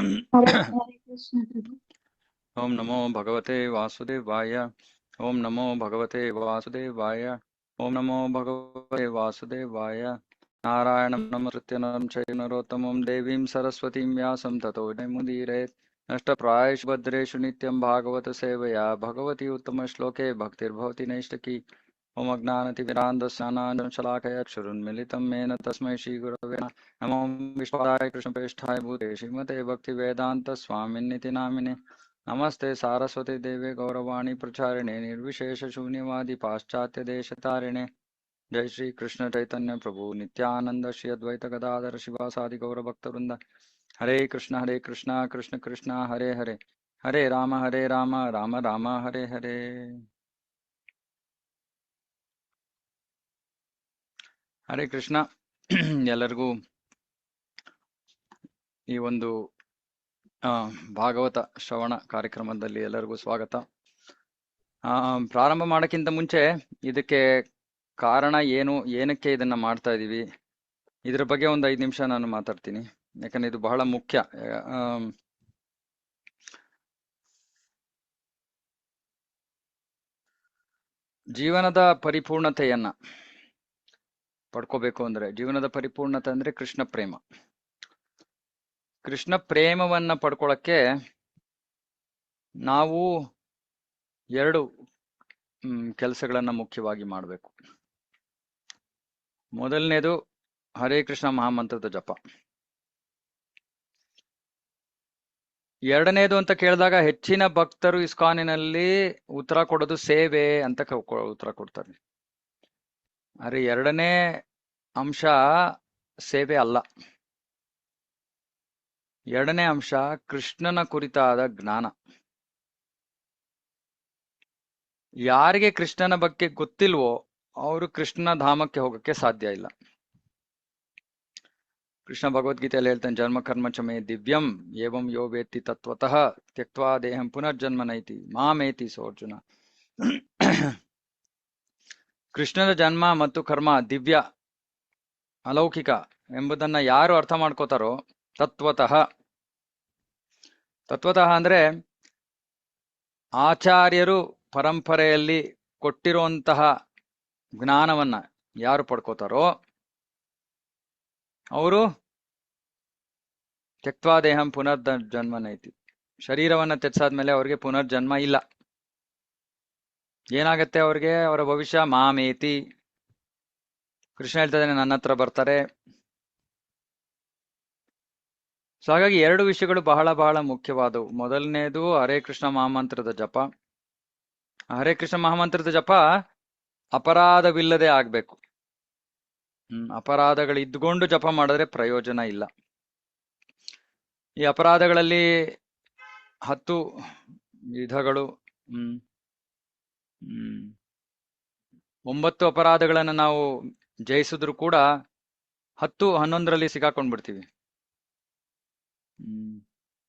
हरे कृष्ण प्रभु। ओम नमो भगवते वासुदेवाय। ओम नमो भगवते वासुदेवाय। ओम नमो भगवते वासुदेवाय। नारायणं नमस्कृत्य नरं चैव नरोत्तमं देवीं सरस्वतीं व्यासं ततो जयमुदीरयेत्। नष्टप्रायेषु भद्रेषु नित्यं भागवत सेवया भगवती उत्तमश्लोके भक्तिर्भवति नैष्टकी। ओम अज्ञानतिमिरान्धस्यानाञ्जनशलाकया क्षुरुन्मिलितं येन तस्मै श्रीगुरवे नमो विश्वाय कृष्णप्रेष्ठाय भूते श्रीमते भक्तिवेदान्तस्वामिन्निति नामिने। नमस्ते सारस्वती देवे गौरवाणी प्रचारिणे निर्विशेषशून्यवादी पाश्चात्यदेशतारिणे। जय श्री कृष्ण चैतन्य प्रभु नित्यानंद श्री अद्वैत गदाधर शिवासादि गौरभक्तवृंद। हरे कृष्ण कृष्ण कृष्ण हरे हरे, हरे राम राम राम हरे हरे। ಹರೇ ಕೃಷ್ಣ. ಎಲ್ಲರಿಗೂ ಈ ಒಂದು ಭಾಗವತ ಶ್ರವಣ ಕಾರ್ಯಕ್ರಮದಲ್ಲಿ ಎಲ್ಲರಿಗೂ ಸ್ವಾಗತ. ಪ್ರಾರಂಭ ಮಾಡೋಕ್ಕಿಂತ ಮುಂಚೆ ಇದಕ್ಕೆ ಕಾರಣ ಏನು, ಏನಕ್ಕೆ ಇದನ್ನ ಮಾಡ್ತಾ ಇದೀವಿ, ಇದ್ರ ಬಗ್ಗೆ ಒಂದು 5 ನಿಮಿಷ ನಾನು ಮಾತಾಡ್ತೀನಿ. ಯಾಕಂದ್ರೆ ಇದು ಬಹಳ ಮುಖ್ಯ. ಜೀವನದ ಪರಿಪೂರ್ಣತೆಯನ್ನ ಪಡ್ಕೋಬೇಕು ಅಂದ್ರೆ, ಜೀವನದ ಪರಿಪೂರ್ಣತೆ ಅಂದ್ರೆ ಕೃಷ್ಣ ಪ್ರೇಮ. ಕೃಷ್ಣ ಪ್ರೇಮವನ್ನ ಪಡ್ಕೊಳಕ್ಕೆ ನಾವು 2 ಕೆಲಸಗಳನ್ನ ಮುಖ್ಯವಾಗಿ ಮಾಡಬೇಕು. ಮೊದಲನೇದು ಹರೇ ಕೃಷ್ಣ ಮಹಾಮಂತ್ರದ ಜಪ. ಎರಡನೇದು ಅಂತ ಕೇಳಿದಾಗ ಹೆಚ್ಚಿನ ಭಕ್ತರು ಇಸ್ಕಾನಿನಲ್ಲಿ ಉತ್ತರ ಕೊಡೋದು ಸೇವೆ ಅಂತ ಉತ್ತರ ಕೊಡ್ತಾರೆ. ಆದ್ರೆ ಎರಡನೇ ಅಂಶ ಸೇವೆ ಅಲ್ಲ. ಎರಡನೇ ಅಂಶ ಕೃಷ್ಣನ ಕುರಿತಾದ ಜ್ಞಾನ. ಯಾರಿಗೆ ಕೃಷ್ಣನ ಬಗ್ಗೆ ಗೊತ್ತಿಲ್ವೋ ಅವರು ಕೃಷ್ಣನ ಧಾಮಕ್ಕೆ ಹೋಗಕ್ಕೆ ಸಾಧ್ಯ ಇಲ್ಲ. ಕೃಷ್ಣ ಭಗವದ್ಗೀತೆಯಲ್ಲಿ ಹೇಳ್ತಾನೆ, ಜನ್ಮ ಕರ್ಮ ಚಮೇ ದಿವ್ಯಂ ಏವಂ ಯೋ ವೇತ್ತಿ ತತ್ವತಃ ತ್ಯಕ್ತ್ವಾ ದೇಹಂ ಪುನರ್ಜನ್ಮ ನೈತಿ ಮಾಮೇತಿ ಸೋರ್ಜುನ. ಕೃಷ್ಣನ ಜನ್ಮ ಮತ್ತು ಕರ್ಮ ದಿವ್ಯ, ಅಲೌಕಿಕ ಎಂಬುದನ್ನ ಯಾರು ಅರ್ಥ ಮಾಡ್ಕೋತಾರೋ, ತತ್ವತಃ ಅಂದ್ರೆ ಆಚಾರ್ಯರು ಪರಂಪರೆಯಲ್ಲಿ ಕೊಟ್ಟಿರುವಂತಹ ಜ್ಞಾನವನ್ನ ಯಾರು ಪಡ್ಕೋತಾರೋ ಅವರು ತ್ಯಕ್ತ್ವಾ ದೇಹಂ ಪುನರ್ಜನ್ಮ ನೈತಿ, ಶರೀರವನ್ನ ತೆಗೆಸಾದ್ಮೇಲೆ ಅವ್ರಿಗೆ ಪುನರ್ಜನ್ಮ ಇಲ್ಲ. ಏನಾಗತ್ತೆ ಅವ್ರಿಗೆ? ಅವರ ಭವಿಷ್ಯ ಮಾಮೇತಿ. ಕೃಷ್ಣ ಹೇಳ್ತಿದ್ದಾನೆ, ನನ್ನ ಹತ್ರ ಬರ್ತಾರೆ. ಸೊ ಹಾಗಾಗಿ 2 ವಿಷಯಗಳು ಬಹಳ ಬಹಳ ಮುಖ್ಯವಾದವು. ಮೊದಲನೇದು ಹರೇ ಕೃಷ್ಣ ಮಹಾಮಂತ್ರದ ಜಪ. ಹರೇ ಕೃಷ್ಣ ಮಹಾಮಂತ್ರದ ಜಪ ಅಪರಾಧವಿಲ್ಲದೆ ಆಗ್ಬೇಕು. ಅಪರಾಧಗಳು ಇದ್ಕೊಂಡು ಜಪ ಮಾಡಿದ್ರೆ ಪ್ರಯೋಜನ ಇಲ್ಲ. ಈ ಅಪರಾಧಗಳಲ್ಲಿ 10 ವಿಧಗಳು. 9 ಅಪರಾಧಗಳನ್ನ ನಾವು ಜಯಿಸಿದ್ರು ಕೂಡ 10, 11ರಲ್ಲಿ ಸಿಕ್ಕಾಕೊಂಡ್ಬಿಡ್ತೀವಿ.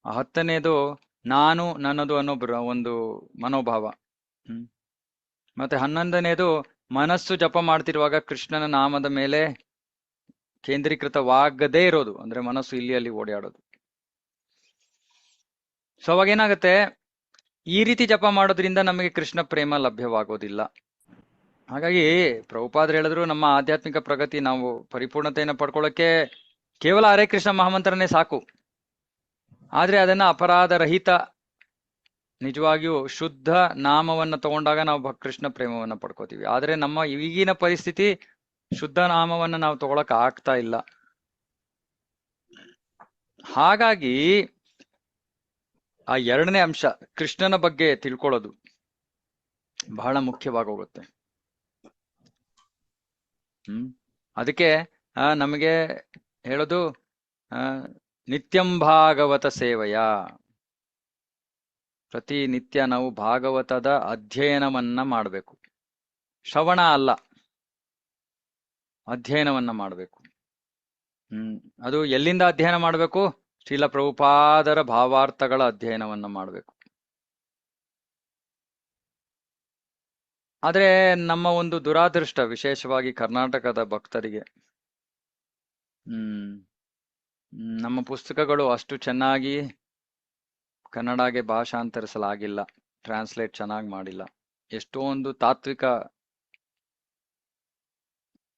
ಆ 10ನೇದು ನಾನು ನನ್ನದು ಅನ್ನೋ ಒಂದು ಮನೋಭಾವ. ಮತ್ತೆ 11ನೇದು ಮನಸ್ಸು ಜಪ ಮಾಡ್ತಿರುವಾಗ ಕೃಷ್ಣನ ನಾಮದ ಮೇಲೆ ಕೇಂದ್ರೀಕೃತವಾಗದೇ ಇರೋದು, ಅಂದ್ರೆ ಮನಸ್ಸು ಇಲ್ಲಿ ಅಲ್ಲಿ ಓಡಾಡೋದು. ಸೊ ಅವಾಗ ಏನಾಗತ್ತೆ, ಈ ರೀತಿ ಜಪ ಮಾಡೋದ್ರಿಂದ ನಮಗೆ ಕೃಷ್ಣ ಪ್ರೇಮ ಲಭ್ಯವಾಗೋದಿಲ್ಲ. ಹಾಗಾಗಿ ಪ್ರಭುಪಾದರು ಹೇಳಿದ್ರು, ನಮ್ಮ ಆಧ್ಯಾತ್ಮಿಕ ಪ್ರಗತಿ, ನಾವು ಪರಿಪೂರ್ಣತೆಯನ್ನು ಪಡ್ಕೊಳ್ಳೋಕೆ ಕೇವಲ ಹರೇ ಕೃಷ್ಣ ಮಹಾಮಂತ್ರನೇ ಸಾಕು. ಆದ್ರೆ ಅದನ್ನ ಅಪರಾಧ ರಹಿತ, ನಿಜವಾಗಿಯೂ ಶುದ್ಧ ನಾಮವನ್ನ ತಗೊಂಡಾಗ ನಾವು ಕೃಷ್ಣ ಪ್ರೇಮವನ್ನ ಪಡ್ಕೋತೀವಿ. ಆದ್ರೆ ನಮ್ಮ ಈಗಿನ ಪರಿಸ್ಥಿತಿ ಶುದ್ಧ ನಾಮವನ್ನ ನಾವು ತಗೊಳಕ್ ಆಗ್ತಾ ಇಲ್ಲ. ಹಾಗಾಗಿ ಆ 2ನೇ ಅಂಶ, ಕೃಷ್ಣನ ಬಗ್ಗೆ ತಿಳ್ಕೊಳ್ಳೋದು ಬಹಳ ಮುಖ್ಯವಾಗಿ ಹೋಗುತ್ತೆ. ಅದಕ್ಕೆ ನಮಗೆ ಹೇಳೋದು ನಿತ್ಯಂ ಭಾಗವತ ಸೇವೆಯ. ಪ್ರತಿ ನಿತ್ಯ ನಾವು ಭಾಗವತದ ಅಧ್ಯಯನವನ್ನ ಮಾಡಬೇಕು. ಶ್ರವಣ ಅಲ್ಲ, ಅಧ್ಯಯನವನ್ನ ಮಾಡಬೇಕು. ಅದು ಎಲ್ಲಿಂದ ಅಧ್ಯಯನ ಮಾಡಬೇಕು? ಶ್ರೀಲ ಪ್ರಭುಪಾದರ ಭಾವಾರ್ಥಗಳ ಅಧ್ಯಯನವನ್ನ ಮಾಡಬೇಕು. ಆದ್ರೆ ನಮ್ಮ ಒಂದು ದುರಾದೃಷ್ಟ, ವಿಶೇಷವಾಗಿ ಕರ್ನಾಟಕದ ಭಕ್ತರಿಗೆ, ನಮ್ಮ ಪುಸ್ತಕಗಳು ಅಷ್ಟು ಚೆನ್ನಾಗಿ ಕನ್ನಡಗೆ ಭಾಷಾಂತರಿಸಲಾಗಿಲ್ಲ, ಟ್ರಾನ್ಸ್ಲೇಟ್ ಚೆನ್ನಾಗಿ ಮಾಡಿಲ್ಲ. ಎಷ್ಟೊಂದು ತಾತ್ವಿಕ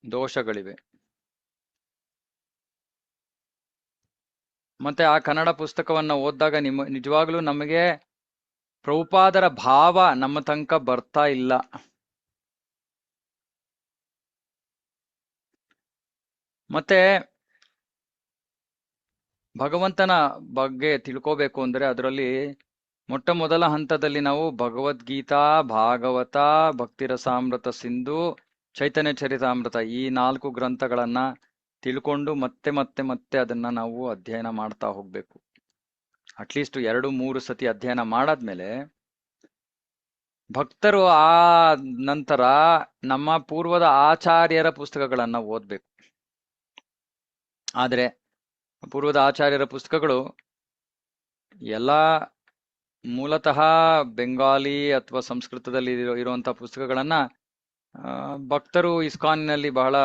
ದೋಷಗಳಿವೆ. ಮತ್ತೆ ಆ ಕನ್ನಡ ಪುಸ್ತಕವನ್ನ ಓದಿದಾಗ ನಿಜವಾಗ್ಲೂ ನಮಗೆ ಪ್ರಭುಪಾದರ ಭಾವ ನಮ್ಮ ತನಕ ಬರ್ತಾ ಇಲ್ಲ. ಮತ್ತೆ ಭಗವಂತನ ಬಗ್ಗೆ ತಿಳ್ಕೋಬೇಕು ಅಂದ್ರೆ ಅದರಲ್ಲಿ ಮೊಟ್ಟ ಮೊದಲ ಹಂತದಲ್ಲಿ ನಾವು ಭಗವದ್ಗೀತಾ, ಭಾಗವತ, ಭಕ್ತಿರಸಾಮೃತ ಸಿಂಧು, ಚೈತನ್ಯ ಚರಿತಾಮೃತ ಈ 4 ಗ್ರಂಥಗಳನ್ನ ತಿಳ್ಕೊಂಡು ಮತ್ತೆ ಮತ್ತೆ ಮತ್ತೆ ಅದನ್ನ ನಾವು ಅಧ್ಯಯನ ಮಾಡ್ತಾ ಹೋಗ್ಬೇಕು. ಅಟ್ಲೀಸ್ಟ್ 2-3 ಸತಿ ಅಧ್ಯಯನ ಮಾಡಾದ್ಮೇಲೆ ಭಕ್ತರು ಆ ನಂತರ ನಮ್ಮ ಪೂರ್ವದ ಆಚಾರ್ಯರ ಪುಸ್ತಕಗಳನ್ನ ಓದ್ಬೇಕು. ಆದ್ರೆ ಪೂರ್ವದ ಆಚಾರ್ಯರ ಪುಸ್ತಕಗಳು ಎಲ್ಲ ಮೂಲತಃ ಬೆಂಗಾಲಿ ಅಥವಾ ಸಂಸ್ಕೃತದಲ್ಲಿ ಇರುವಂತಹ ಪುಸ್ತಕಗಳನ್ನ ಭಕ್ತರು ಇಸ್ಕಾನ್ನಲ್ಲಿ ಬಹಳ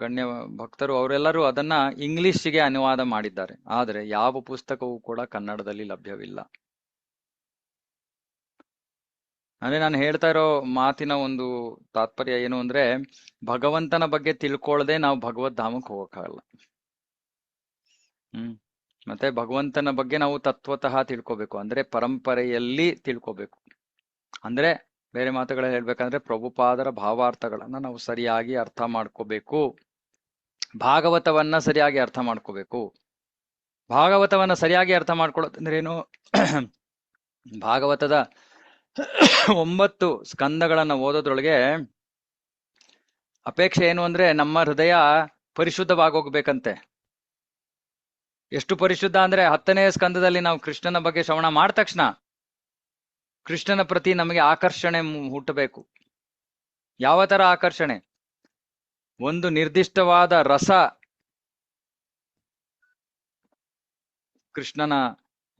ಗಣ್ಯ ಭಕ್ತರು ಅವರೆಲ್ಲರೂ ಅದನ್ನ ಇಂಗ್ಲಿಷ್ಗೆ ಅನುವಾದ ಮಾಡಿದ್ದಾರೆ. ಆದರೆ ಯಾವ ಪುಸ್ತಕವೂ ಕೂಡ ಕನ್ನಡದಲ್ಲಿ ಲಭ್ಯವಿಲ್ಲ. ಅಂದ್ರೆ ನಾನು ಹೇಳ್ತಾ ಇರೋ ಮಾತಿನ ಒಂದು ತಾತ್ಪರ್ಯ ಏನು ಅಂದ್ರೆ, ಭಗವಂತನ ಬಗ್ಗೆ ತಿಳ್ಕೊಳ್ಳದೆ ನಾವು ಭಗವದ್ ಧಾಮಕ್ಕೆ ಹೋಗಕ್ಕಾಗಲ್ಲ. ಮತ್ತೆ ಭಗವಂತನ ಬಗ್ಗೆ ನಾವು ತತ್ವತಃ ತಿಳ್ಕೊಬೇಕು, ಅಂದ್ರೆ ಪರಂಪರೆಯಲ್ಲಿ ತಿಳ್ಕೊಬೇಕು. ಅಂದ್ರೆ ಬೇರೆ ಮಾತುಗಳಲ್ಲಿ ಹೇಳ್ಬೇಕಂದ್ರೆ ಪ್ರಭುಪಾದರ ಭಾವಾರ್ಥಗಳನ್ನ ನಾವು ಸರಿಯಾಗಿ ಅರ್ಥ ಮಾಡ್ಕೋಬೇಕು. ಭಾಗವತವನ್ನ ಸರಿಯಾಗಿ ಅರ್ಥ ಮಾಡ್ಕೋಬೇಕು. ಭಾಗವತವನ್ನ ಸರಿಯಾಗಿ ಅರ್ಥ ಮಾಡ್ಕೊಳ್ಳೋದಂದ್ರೆ ಏನು? ಭಾಗವತದ 9 ಸ್ಕಂದಗಳನ್ನ ಓದೋದ್ರೊಳಗೆ ಅಪೇಕ್ಷೆ ಏನು ಅಂದ್ರೆ ನಮ್ಮ ಹೃದಯ ಪರಿಶುದ್ಧವಾಗೋಗ್ಬೇಕಂತೆ. ಎಷ್ಟು ಪರಿಶುದ್ಧ ಅಂದ್ರೆ 10ನೇ ಸ್ಕಂದದಲ್ಲಿ ನಾವು ಕೃಷ್ಣನ ಬಗ್ಗೆ ಶ್ರವಣ ಮಾಡಿದ ತಕ್ಷಣ ಕೃಷ್ಣನ ಪ್ರತಿ ನಮಗೆ ಆಕರ್ಷಣೆ ಹುಟ್ಟಬೇಕು. ಯಾವ ತರ ಆಕರ್ಷಣೆ? ಒಂದು ನಿರ್ದಿಷ್ಟವಾದ ರಸ, ಕೃಷ್ಣನ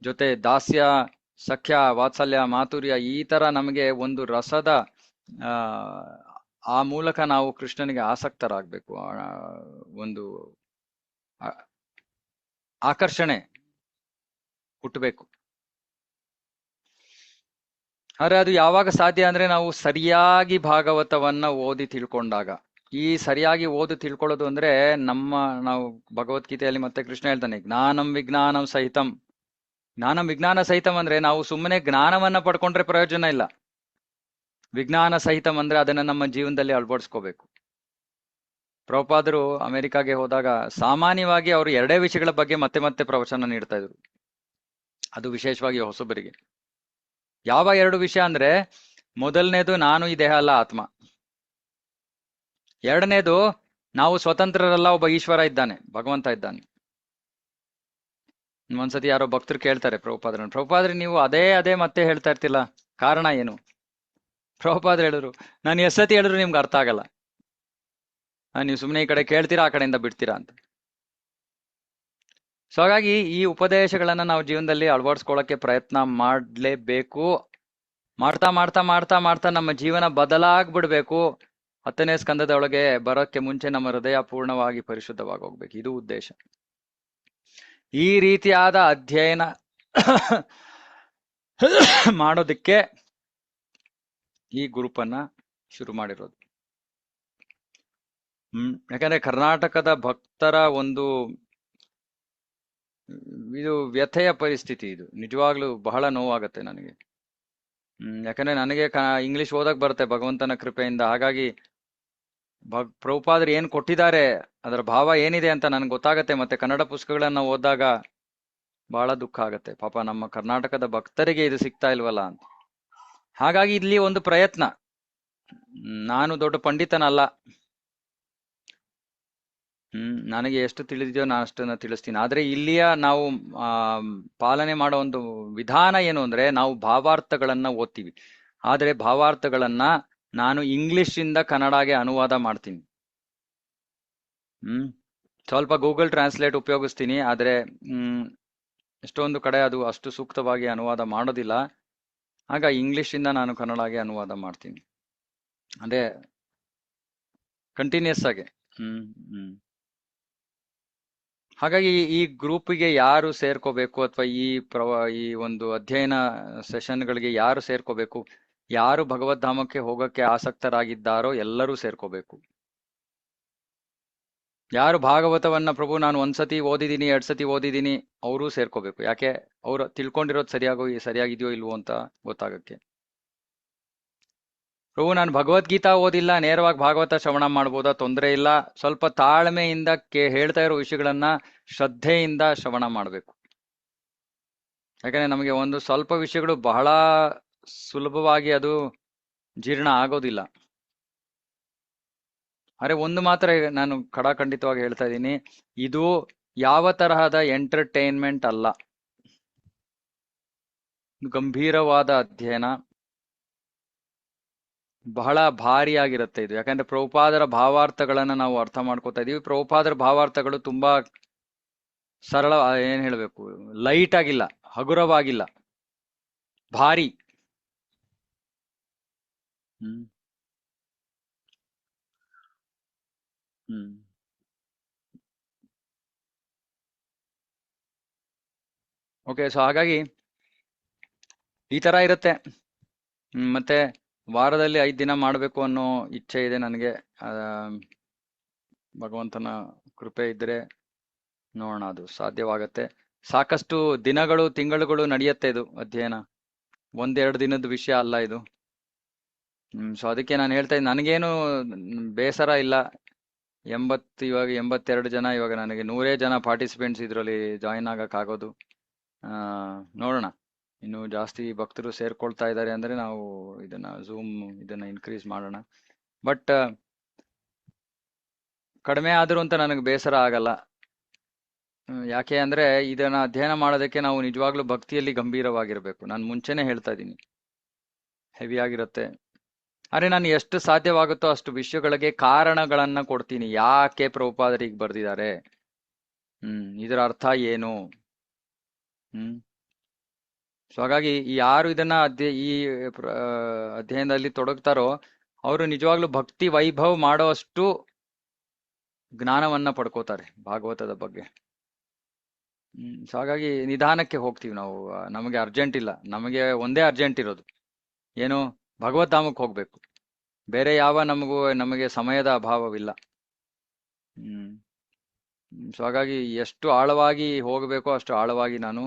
ಜೊತೆ ದಾಸ್ಯ, ಸಖ್ಯ, ವಾತ್ಸಲ್ಯ, ಮಾಧುರ್ಯ, ಈ ತರ ನಮಗೆ ಒಂದು ರಸದ ಆ ಮೂಲಕ ನಾವು ಕೃಷ್ಣನಿಗೆ ಆಸಕ್ತರಾಗಬೇಕು. ಒಂದು ಆಕರ್ಷಣೆ ಹುಟ್ಟಬೇಕು. ಆದ್ರೆ ಅದು ಯಾವಾಗ ಸಾಧ್ಯ ಅಂದ್ರೆ ನಾವು ಸರಿಯಾಗಿ ಭಾಗವತವನ್ನ ಓದಿ ತಿಳ್ಕೊಂಡಾಗ. ಈ ಸರಿಯಾಗಿ ಓದಿ ತಿಳ್ಕೊಳ್ಳೋದು ಅಂದ್ರೆ ನಾವು ಭಗವದ್ಗೀತೆಯಲ್ಲಿ ಮತ್ತೆ ಕೃಷ್ಣ ಹೇಳ್ತಾನೆ, ಜ್ಞಾನಂ ವಿಜ್ಞಾನಂ ಸಹಿತಂ. ಜ್ಞಾನಂ ವಿಜ್ಞಾನ ಸಹಿತಂ ಅಂದ್ರೆ ನಾವು ಸುಮ್ಮನೆ ಜ್ಞಾನವನ್ನ ಪಡ್ಕೊಂಡ್ರೆ ಪ್ರಯೋಜನ ಇಲ್ಲ. ವಿಜ್ಞಾನ ಸಹಿತಂ ಅಂದ್ರೆ ಅದನ್ನ ನಮ್ಮ ಜೀವನದಲ್ಲಿ ಅಳವಡಿಸ್ಕೋಬೇಕು. ಪ್ರಭುಪಾದರು ಅಮೆರಿಕಾಗೆ ಹೋದಾಗ ಸಾಮಾನ್ಯವಾಗಿ ಅವರು 2 ವಿಷಯಗಳ ಬಗ್ಗೆ ಮತ್ತೆ ಮತ್ತೆ ಪ್ರವಚನ ನೀಡ್ತಾ ಇದ್ರು. ಅದು ವಿಶೇಷವಾಗಿ ಹೊಸಬರಿಗೆ. ಯಾವ 2 ವಿಷಯ ಅಂದ್ರೆ, ಮೊದಲನೇದು ನಾನು ಈ ದೇಹ ಅಲ್ಲ, ಆತ್ಮ. 2ನೇದು ನಾವು ಸ್ವತಂತ್ರರಲ್ಲ, ಒಬ್ಬ ಈಶ್ವರ ಇದ್ದಾನೆ, ಭಗವಂತ ಇದ್ದಾನೆ. ಒಂದ್ಸತಿ ಯಾರೋ ಭಕ್ತರು ಕೇಳ್ತಾರೆ ಪ್ರಭುಪಾದ್ರೆ ನೀವು ಅದೇ ಮತ್ತೆ ಹೇಳ್ತಾ ಇರ್ತಿಲ್ಲ, ಕಾರಣ ಏನು? ಪ್ರಭುಪಾದ್ರು ಹೇಳಿದ್ರು, ನಾನು ಎಷ್ಟು ಸತಿ ಹೇಳಿದ್ರು ನಿಮ್ಗೆ ಅರ್ಥ ಆಗಲ್ಲ, ನೀವು ಸುಮ್ಮನೆ ಈ ಕಡೆ ಕೇಳ್ತೀರಾ, ಆ ಕಡೆಯಿಂದ ಬಿಡ್ತೀರಾ ಅಂತ. ಸೊ ಹಾಗಾಗಿ ಈ ಉಪದೇಶಗಳನ್ನ ನಾವು ಜೀವನದಲ್ಲಿ ಅಳವಡಿಸ್ಕೊಳ್ಳೋಕೆ ಪ್ರಯತ್ನ ಮಾಡ್ಲೇಬೇಕು. ಮಾಡ್ತಾ ಮಾಡ್ತಾ ಮಾಡ್ತಾ ಮಾಡ್ತಾ ನಮ್ಮ ಜೀವನ ಬದಲಾಗ್ಬಿಡ್ಬೇಕು. 10ನೇ ಸ್ಕಂದದ ಒಳಗೆ ಬರೋಕ್ಕೆ ಮುಂಚೆ ನಮ್ಮ ಹೃದಯ ಪೂರ್ಣವಾಗಿ ಪರಿಶುದ್ಧವಾಗಿ ಹೋಗ್ಬೇಕು. ಇದು ಉದ್ದೇಶ. ಈ ರೀತಿಯಾದ ಅಧ್ಯಯನ ಮಾಡೋದಕ್ಕೆ ಈ ಗ್ರೂಪನ್ನ ಶುರು ಮಾಡಿರೋದು. ಯಾಕಂದ್ರೆ ಕರ್ನಾಟಕದ ಭಕ್ತರ ಒಂದು ಇದು ವ್ಯಥೆಯ ಪರಿಸ್ಥಿತಿ. ಇದು ನಿಜವಾಗ್ಲೂ ಬಹಳ ನೋವಾಗತ್ತೆ ನನಗೆ. ಯಾಕಂದ್ರೆ ನನಗೆ ಇಂಗ್ಲಿಷ್ ಓದಕ್ ಬರುತ್ತೆ ಭಗವಂತನ ಕೃಪೆಯಿಂದ. ಹಾಗಾಗಿ ಪ್ರಭುಪಾದರು ಏನ್ ಕೊಟ್ಟಿದ್ದಾರೆ, ಅದರ ಭಾವ ಏನಿದೆ ಅಂತ ನನ್ಗೆ ಗೊತ್ತಾಗತ್ತೆ. ಮತ್ತೆ ಕನ್ನಡ ಪುಸ್ತಕಗಳನ್ನ ಓದಿದಾಗ ಬಹಳ ದುಃಖ ಆಗತ್ತೆ, ಪಾಪ ನಮ್ಮ ಕರ್ನಾಟಕದ ಭಕ್ತರಿಗೆ ಇದು ಸಿಗ್ತಾ ಇಲ್ವಲ್ಲ ಅಂತ. ಹಾಗಾಗಿ ಇಲ್ಲಿ ಒಂದು ಪ್ರಯತ್ನ. ನಾನು ದೊಡ್ಡ ಪಂಡಿತನಲ್ಲ, ನನಗೆ ಎಷ್ಟು ತಿಳಿದಿದೆಯೋ ನಾನು ಅಷ್ಟನ್ನ ತಿಳಿಸ್ತೀನಿ. ಆದ್ರೆ ಇಲ್ಲಿಯ ನಾವು ಪಾಲನೆ ಮಾಡೋ ಒಂದು ವಿಧಾನ ಏನು ಅಂದ್ರೆ, ನಾವು ಭಾವಾರ್ಥಗಳನ್ನ ಓದ್ತೀವಿ. ಆದ್ರೆ ಭಾವಾರ್ಥಗಳನ್ನ ನಾನು ಇಂಗ್ಲಿಷಿಂದ ಕನ್ನಡಗೆ ಅನುವಾದ ಮಾಡ್ತೀನಿ. ಸ್ವಲ್ಪ ಗೂಗಲ್ ಟ್ರಾನ್ಸ್ಲೇಟ್ ಉಪಯೋಗಿಸ್ತೀನಿ. ಆದ್ರೆ ಎಷ್ಟೊಂದು ಕಡೆ ಅದು ಅಷ್ಟು ಸೂಕ್ತವಾಗಿ ಅನುವಾದ ಮಾಡೋದಿಲ್ಲ. ಆಗ ಇಂಗ್ಲಿಷಿಂದ ನಾನು ಕನ್ನಡಗೆ ಅನುವಾದ ಮಾಡ್ತೀನಿ. ಅದೇ ಕಂಟಿನ್ಯೂಸ್ ಆಗಿ. ಹಾಗಾಗಿ ಈ ಗ್ರೂಪಿಗೆ ಯಾರು ಸೇರ್ಕೋಬೇಕು ಅಥವಾ ಈ ಒಂದು ಅಧ್ಯಯನ ಸೆಷನ್ಗಳಿಗೆ ಯಾರು ಸೇರ್ಕೋಬೇಕು, ಯಾರು ಭಗವದ್ಧಾಮಕ್ಕೆ ಹೋಗಕ್ಕೆ ಆಸಕ್ತರಾಗಿದ್ದಾರೋ ಎಲ್ಲರೂ ಸೇರ್ಕೋಬೇಕು. ಯಾರು ಭಾಗವತವನ್ನ ಪ್ರಭು ನಾನು ಒಂದ್ಸತಿ ಓದಿದ್ದೀನಿ 2 ಸತಿ ಓದಿದ್ದೀನಿ ಅವರೂ ಸೇರ್ಕೋಬೇಕು. ಯಾಕೆ? ಅವ್ರು ತಿಳ್ಕೊಂಡಿರೋದು ಸರಿಯಾಗಿದೆಯೋ ಇಲ್ವೋ ಅಂತ ಗೊತ್ತಾಗಕ್ಕೆ. ಪ್ರಭು ನಾನು ಭಗವದ್ಗೀತಾ ಓದಿಲ್ಲ, ನೇರವಾಗಿ ಭಾಗವತ ಶ್ರವಣ ಮಾಡ್ಬೋದಾ? ತೊಂದರೆ ಇಲ್ಲ. ಸ್ವಲ್ಪ ತಾಳ್ಮೆಯಿಂದ ಹೇಳ್ತಾ ಇರೋ ವಿಷಯಗಳನ್ನ ಶ್ರದ್ಧೆಯಿಂದ ಶ್ರವಣ ಮಾಡ್ಬೇಕು. ಯಾಕಂದ್ರೆ ನಮಗೆ ಒಂದು ಸ್ವಲ್ಪ ವಿಷಯಗಳು ಬಹಳ ಸುಲಭವಾಗಿ ಅದು ಜೀರ್ಣ ಆಗೋದಿಲ್ಲ. ಅರೆ ಒಂದು ಮಾತ್ರ ನಾನು ಖಡಾಖಂಡಿತವಾಗಿ ಹೇಳ್ತಾ ಇದ್ದೀನಿ, ಇದು ಯಾವ ತರಹದ ಎಂಟರ್ಟೈನ್ಮೆಂಟ್ ಅಲ್ಲ, ಗಂಭೀರವಾದ ಅಧ್ಯಯನ, ಬಹಳ ಭಾರಿಯಾಗಿರುತ್ತೆ ಇದು. ಯಾಕಂದ್ರೆ ಪ್ರಭುಪಾದರ ಭಾವಾರ್ಥಗಳನ್ನ ನಾವು ಅರ್ಥ ಮಾಡ್ಕೋತಾ ಇದೀವಿ. ಪ್ರಭುಪಾದರ ಭಾವಾರ್ಥಗಳು ತುಂಬಾ ಸರಳ, ಏನ್ ಹೇಳ್ಬೇಕು, ಲೈಟ್ ಆಗಿಲ್ಲ, ಹಗುರವಾಗಿಲ್ಲ, ಭಾರಿ. ಹ್ಮ್ ಹ್ಮ್ ಓಕೆ. ಸೊ ಹಾಗಾಗಿ ಈ ತರ ಇರುತ್ತೆ. ಮತ್ತೆ ವಾರದಲ್ಲಿ 5 ದಿನ ಮಾಡಬೇಕು ಅನ್ನೋ ಇಚ್ಛೆ ಇದೆ ನನಗೆ. ಭಗವಂತನ ಕೃಪೆ ಇದ್ರೆ ನೋಡೋಣ, ಅದು ಸಾಧ್ಯವಾಗತ್ತೆ. ಸಾಕಷ್ಟು ದಿನಗಳು ತಿಂಗಳುಗಳು ನಡೆಯುತ್ತೆ ಇದು ಅಧ್ಯಯನ, 1-2 ದಿನದ ವಿಷಯ ಅಲ್ಲ ಇದು. ಸೊ ಅದಕ್ಕೆ ನಾನು ಹೇಳ್ತಾ ಇದ್ದೀನಿ, ನನಗೇನು ಬೇಸರ ಇಲ್ಲ. ಇವಾಗ 82 ಜನ, ಇವಾಗ ನನಗೆ 100 ಜನ ಪಾರ್ಟಿಸಿಪೆಂಟ್ಸ್ ಇದ್ರಲ್ಲಿ ಜಾಯಿನ್ ಆಗಕ್ಕಾಗೋದು. ನೋಡೋಣ, ಇನ್ನು ಜಾಸ್ತಿ ಭಕ್ತರು ಸೇರ್ಕೊಳ್ತಾ ಇದ್ದಾರೆ ಅಂದ್ರೆ ನಾವು ಇದನ್ನ ಇನ್ಕ್ರೀಸ್ ಮಾಡೋಣ. ಬಟ್ ಕಡಿಮೆ ಆದ್ರೂ ಅಂತ ನನಗೆ ಬೇಸರ ಆಗಲ್ಲ. ಯಾಕೆ ಅಂದ್ರೆ ಇದನ್ನ ಅಧ್ಯಯನ ಮಾಡೋದಕ್ಕೆ ನಾವು ನಿಜವಾಗ್ಲೂ ಭಕ್ತಿಯಲ್ಲಿ ಗಂಭೀರವಾಗಿರ್ಬೇಕು. ನಾನು ಮುಂಚೆನೆ ಹೇಳ್ತಾ ಇದ್ದೀನಿ, ಹೆವಿ ಆಗಿರುತ್ತೆ. ಆದ್ರೆ ನಾನು ಎಷ್ಟು ಸಾಧ್ಯವಾಗುತ್ತೋ ಅಷ್ಟು ವಿಷಯಗಳಿಗೆ ಕಾರಣಗಳನ್ನ ಕೊಡ್ತೀನಿ. ಯಾಕೆ ಪ್ರಭುಪಾದರಿಗೆ ಬರ್ದಿದ್ದಾರೆ, ಇದರ ಅರ್ಥ ಏನು. ಸೊ ಹಾಗಾಗಿ ಯಾರು ಇದನ್ನ ಅಧ್ಯಯನದಲ್ಲಿ ತೊಡಗ್ತಾರೋ ಅವರು ನಿಜವಾಗ್ಲೂ ಭಕ್ತಿ ವೈಭವ್ ಮಾಡೋ ಅಷ್ಟು ಜ್ಞಾನವನ್ನ ಪಡ್ಕೋತಾರೆ ಭಾಗವತದ ಬಗ್ಗೆ. ಸೊ ಹಾಗಾಗಿ ನಿಧಾನಕ್ಕೆ ಹೋಗ್ತೀವಿ ನಾವು. ನಮಗೆ ಅರ್ಜೆಂಟ್ ಇಲ್ಲ, ನಮಗೆ ಒಂದೇ ಅರ್ಜೆಂಟ್ ಇರೋದು ಏನು, ಭಗವದ್ಧಾಮಕ್ಕೆ ಹೋಗ್ಬೇಕು. ಬೇರೆ ಯಾವ ನಮಗೆ ಸಮಯದ ಅಭಾವವಿಲ್ಲ. ಸೊ ಹಾಗಾಗಿ ಎಷ್ಟು ಆಳವಾಗಿ ಹೋಗಬೇಕೋ ಅಷ್ಟು ಆಳವಾಗಿ ನಾನು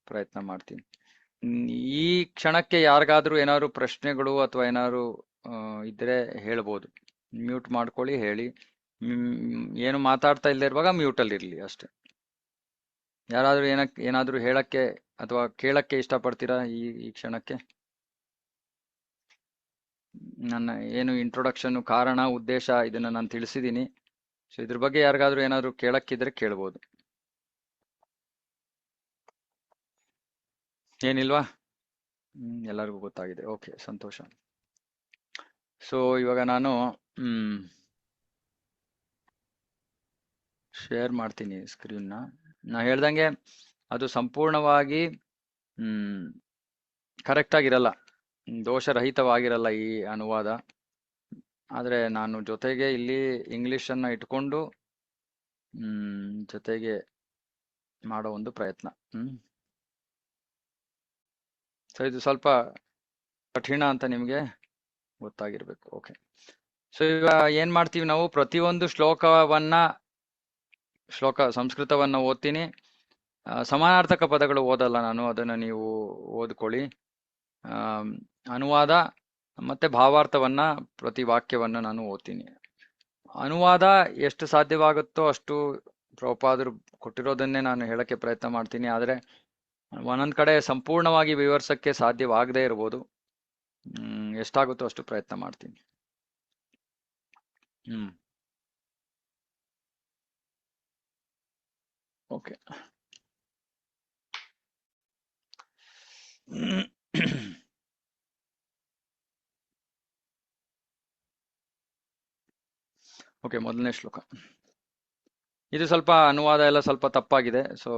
ಪ್ರಯತ್ನ ಮಾಡ್ತೀನಿ. ಈ ಕ್ಷಣಕ್ಕೆ ಯಾರಿಗಾದ್ರೂ ಏನಾದ್ರು ಪ್ರಶ್ನೆಗಳು ಅಥವಾ ಏನಾದ್ರು ಇದ್ರೆ ಹೇಳ್ಬೋದು. ಮ್ಯೂಟ್ ಮಾಡ್ಕೊಳ್ಳಿ, ಹೇಳಿ. ಏನು ಮಾತಾಡ್ತಾ ಇಲ್ಲದೆ ಇರುವಾಗ ಮ್ಯೂಟಲ್ಲಿ ಇರ್ಲಿ ಅಷ್ಟೆ. ಯಾರಾದ್ರೂ ಏನಾದ್ರೂ ಹೇಳಕ್ಕೆ ಅಥವಾ ಕೇಳಕ್ಕೆ ಇಷ್ಟಪಡ್ತೀರಾ ಈ ಕ್ಷಣಕ್ಕೆ? ನನ್ನ ಏನು ಇಂಟ್ರೊಡಕ್ಷನ್, ಕಾರಣ, ಉದ್ದೇಶ ಇದನ್ನ ನಾನು ತಿಳಿಸಿದ್ದೀನಿ. ಸೊ ಇದ್ರ ಬಗ್ಗೆ ಯಾರಿಗಾದ್ರೂ ಏನಾದ್ರು ಕೇಳಕ್ಕಿದ್ರೆ ಕೇಳ್ಬೋದು. ಏನಿಲ್ವಾ? ಎಲ್ಲರಿಗೂ ಗೊತ್ತಾಗಿದೆ. ಓಕೆ, ಸಂತೋಷ. ಸೊ ಇವಾಗ ನಾನು ಶೇರ್ ಮಾಡ್ತೀನಿ ಸ್ಕ್ರೀನ್ನ. ನಾ ಹೇಳ್ದಂಗೆ ಅದು ಸಂಪೂರ್ಣವಾಗಿ ಕರೆಕ್ಟ್ ಆಗಿರಲ್ಲ, ದೋಷರಹಿತವಾಗಿರಲ್ಲ ಈ ಅನುವಾದ. ಆದ್ರೆ ನಾನು ಜೊತೆಗೆ ಇಲ್ಲಿ ಇಂಗ್ಲಿಷ್ ಅನ್ನ ಇಟ್ಕೊಂಡು ಜೊತೆಗೆ ಮಾಡೋ ಒಂದು ಪ್ರಯತ್ನ. ಸೊ ಇದು ಸ್ವಲ್ಪ ಕಠಿಣ ಅಂತ ನಿಮ್ಗೆ ಗೊತ್ತಾಗಿರ್ಬೇಕು. ಓಕೆ. ಸೊ ಈಗ ಏನ್ ಮಾಡ್ತೀವಿ ನಾವು, ಪ್ರತಿಯೊಂದು ಸಂಸ್ಕೃತವನ್ನ ಓದ್ತೀನಿ. ಸಮಾನಾರ್ಥಕ ಪದಗಳು ಓದಲ್ಲ ನಾನು, ಅದನ್ನ ನೀವು ಓದ್ಕೊಳ್ಳಿ. ಅನುವಾದ ಮತ್ತೆ ಭಾವಾರ್ಥವನ್ನ, ಪ್ರತಿ ವಾಕ್ಯವನ್ನ ನಾನು ಓದ್ತೀನಿ. ಅನುವಾದ ಎಷ್ಟು ಸಾಧ್ಯವಾಗುತ್ತೋ ಅಷ್ಟು ಪ್ರಭುಪಾದರು ಕೊಟ್ಟಿರೋದನ್ನೇ ನಾನು ಹೇಳಕ್ಕೆ ಪ್ರಯತ್ನ ಮಾಡ್ತೀನಿ. ಆದ್ರೆ ಒಂದೊಂದ್ ಕಡೆ ಸಂಪೂರ್ಣವಾಗಿ ವಿವರಿಸಕ್ಕೆ ಸಾಧ್ಯವಾಗದೇ ಇರ್ಬೋದು. ಎಷ್ಟಾಗುತ್ತೋ ಅಷ್ಟು ಪ್ರಯತ್ನ ಮಾಡ್ತೀನಿ. ಓಕೆ. ಓಕೆ, ಮೊದಲನೇ ಶ್ಲೋಕ. ಇದು ಸ್ವಲ್ಪ ಅನುವಾದ ಎಲ್ಲ ಸ್ವಲ್ಪ ತಪ್ಪಾಗಿದೆ. ಸೊ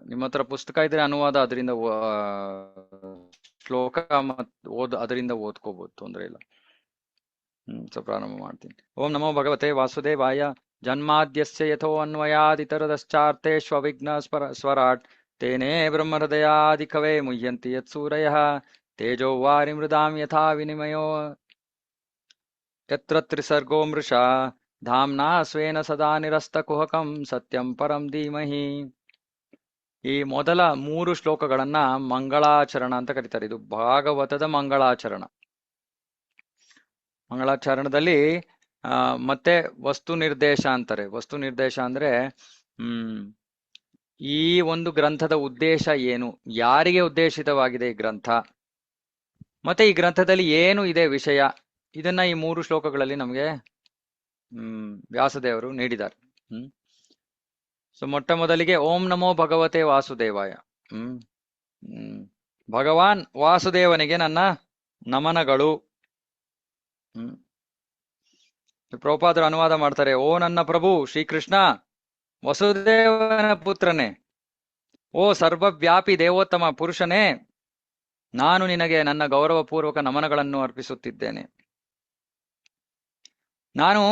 ನಿಮ್ಮ ಹತ್ರ ಪುಸ್ತಕ ಇದ್ರೆ ಅನುವಾದ ಅದರಿಂದ ಶ್ಲೋಕ ಅದರಿಂದ ಓದ್ಕೋಬಹುದು, ತೊಂದರೆ ಇಲ್ಲ. ಸೊ ಪ್ರಾರಂಭ ಮಾಡ್ತೀನಿ. ಓಂ ನಮೋ ಭಗವತೆ ವಾಸುದೇವಾಯ ಜನ್ಮಾದ್ಯಸ್ಯ ಯಥೋ ಅನ್ವಯಾದಿತರದಶ್ಚಾರ್ಥೇಷ್ವವಿಘ್ನ ಸ್ವರಾಟ್ ತೇನೇ ಬ್ರಹ್ಮಹೃದಯಾದಿ ಕವೇ ಮುಹ್ಯಂತಿ ಯತ್ಸೂರಯಃ ತೇಜೋ ವಾರಿ ಮೃದಾಂ ಯಥಾ ವಿನಿಮಯೋ ಯತ್ರ ತ್ರಿಸರ್ಗೋ ಮೃಷಾ ಧಾಮ್ನಾ ಸ್ವೇನ ಸದಾ ನಿರಸ್ತಕುಹಕಂ ಸತ್ಯಂ ಪರಂ ಧೀಮಹಿ. ಈ ಮೊದಲ 3 ಶ್ಲೋಕಗಳನ್ನ ಮಂಗಳಾಚರಣ ಅಂತ ಕರೀತಾರೆ. ಇದು ಭಾಗವತದ ಮಂಗಳಾಚರಣ. ಮಂಗಳಾಚರಣದಲ್ಲಿ ಮತ್ತೆ ವಸ್ತು ನಿರ್ದೇಶ ಅಂತಾರೆ. ವಸ್ತು ನಿರ್ದೇಶ ಅಂದ್ರೆ ಈ ಒಂದು ಗ್ರಂಥದ ಉದ್ದೇಶ ಏನು, ಯಾರಿಗೆ ಉದ್ದೇಶಿತವಾಗಿದೆ ಈ ಗ್ರಂಥ, ಮತ್ತೆ ಈ ಗ್ರಂಥದಲ್ಲಿ ಏನು ಇದೆ ವಿಷಯ, ಇದನ್ನ ಈ 3 ಶ್ಲೋಕಗಳಲ್ಲಿ ನಮಗೆ ವ್ಯಾಸದೇವರು ನೀಡಿದ್ದಾರೆ. ಸೊ ಮೊಟ್ಟ ಮೊದಲಿಗೆ ಓಂ ನಮೋ ಭಗವತೆ ವಾಸುದೇವಾಯ. ಭಗವಾನ್ ವಾಸುದೇವನಿಗೆ ನನ್ನ ನಮನಗಳು. ಪ್ರಭುಪಾದರು ಅನುವಾದ ಮಾಡ್ತಾರೆ, ಓ ನನ್ನ ಪ್ರಭು ಶ್ರೀಕೃಷ್ಣ ವಸುದೇವನ ಪುತ್ರನೇ, ಓ ಸರ್ವವ್ಯಾಪಿ ದೇವೋತ್ತಮ ಪುರುಷನೇ, ನಾನು ನಿನಗೆ ನನ್ನ ಗೌರವಪೂರ್ವಕ ನಮನಗಳನ್ನು ಅರ್ಪಿಸುತ್ತಿದ್ದೇನೆ. ನಾನು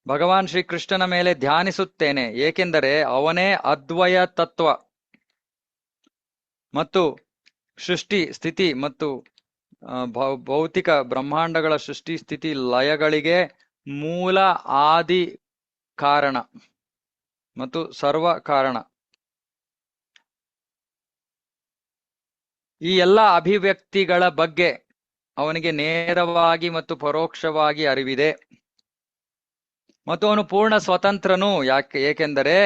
ಭಗವಾನ್ ಶ್ರೀಕೃಷ್ಣನ ಮೇಲೆ ಧ್ಯಾನಿಸುತ್ತೇನೆ, ಏಕೆಂದರೆ ಅವನೇ ಅದ್ವಯ ತತ್ವ ಮತ್ತು ಸೃಷ್ಟಿ ಸ್ಥಿತಿ ಮತ್ತು ಭೌತಿಕ ಬ್ರಹ್ಮಾಂಡಗಳ ಸೃಷ್ಟಿ ಸ್ಥಿತಿ ಲಯಗಳಿಗೆ ಮೂಲ ಆದಿ ಕಾರಣ ಮತ್ತು ಸರ್ವ ಕಾರಣ. ಈ ಎಲ್ಲ ಅಭಿವ್ಯಕ್ತಿಗಳ ಬಗ್ಗೆ ಅವನಿಗೆ ನೇರವಾಗಿ ಮತ್ತು ಪರೋಕ್ಷವಾಗಿ ಅರಿವಿದೆ ಮತ್ತು ಅವನು ಪೂರ್ಣ ಸ್ವತಂತ್ರನು. ಏಕೆಂದರೆ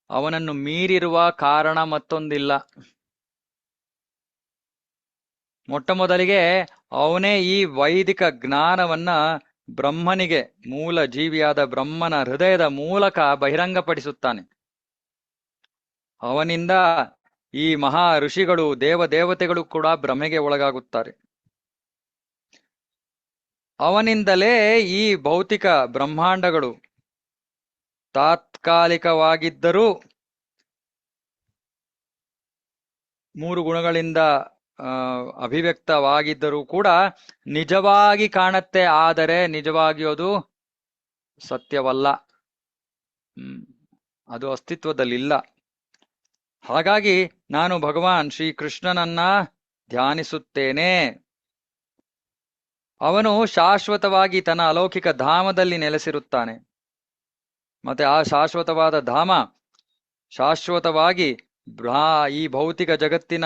ಅವನನ್ನು ಮೀರಿರುವ ಕಾರಣ ಮತ್ತೊಂದಿಲ್ಲ. ಮೊಟ್ಟ ಮೊದಲಿಗೆ ಅವನೇ ಈ ವೈದಿಕ ಜ್ಞಾನವನ್ನ ಬ್ರಹ್ಮನಿಗೆ, ಮೂಲ ಜೀವಿಯಾದ ಬ್ರಹ್ಮನ ಹೃದಯದ ಮೂಲಕ ಬಹಿರಂಗಪಡಿಸುತ್ತಾನೆ. ಅವನಿಂದ ಈ ಮಹಾ ಋಷಿಗಳು, ದೇವತೆಗಳು ಕೂಡ ಭ್ರಮೆಗೆ ಒಳಗಾಗುತ್ತಾರೆ. ಅವನಿಂದಲೇ ಈ ಭೌತಿಕ ಬ್ರಹ್ಮಾಂಡಗಳು ತಾತ್ಕಾಲಿಕವಾಗಿದ್ದರೂ 3 ಗುಣಗಳಿಂದ ಅಭಿವ್ಯಕ್ತವಾಗಿದ್ದರೂ ಕೂಡ ನಿಜವಾಗಿ ಕಾಣುತ್ತೆ, ಆದರೆ ನಿಜವಾಗಿಯೂ ಅದು ಸತ್ಯವಲ್ಲ, ಅದು ಅಸ್ತಿತ್ವದಲ್ಲಿಲ್ಲ. ಹಾಗಾಗಿ ನಾನು ಭಗವಾನ್ ಶ್ರೀಕೃಷ್ಣನನ್ನ ಧ್ಯಾನಿಸುತ್ತೇನೆ. ಅವನು ಶಾಶ್ವತವಾಗಿ ತನ್ನ ಅಲೌಕಿಕ ಧಾಮದಲ್ಲಿ ನೆಲೆಸಿರುತ್ತಾನೆ. ಮತ್ತೆ ಆ ಶಾಶ್ವತವಾದ ಧಾಮ ಶಾಶ್ವತವಾಗಿ ಈ ಭೌತಿಕ ಜಗತ್ತಿನ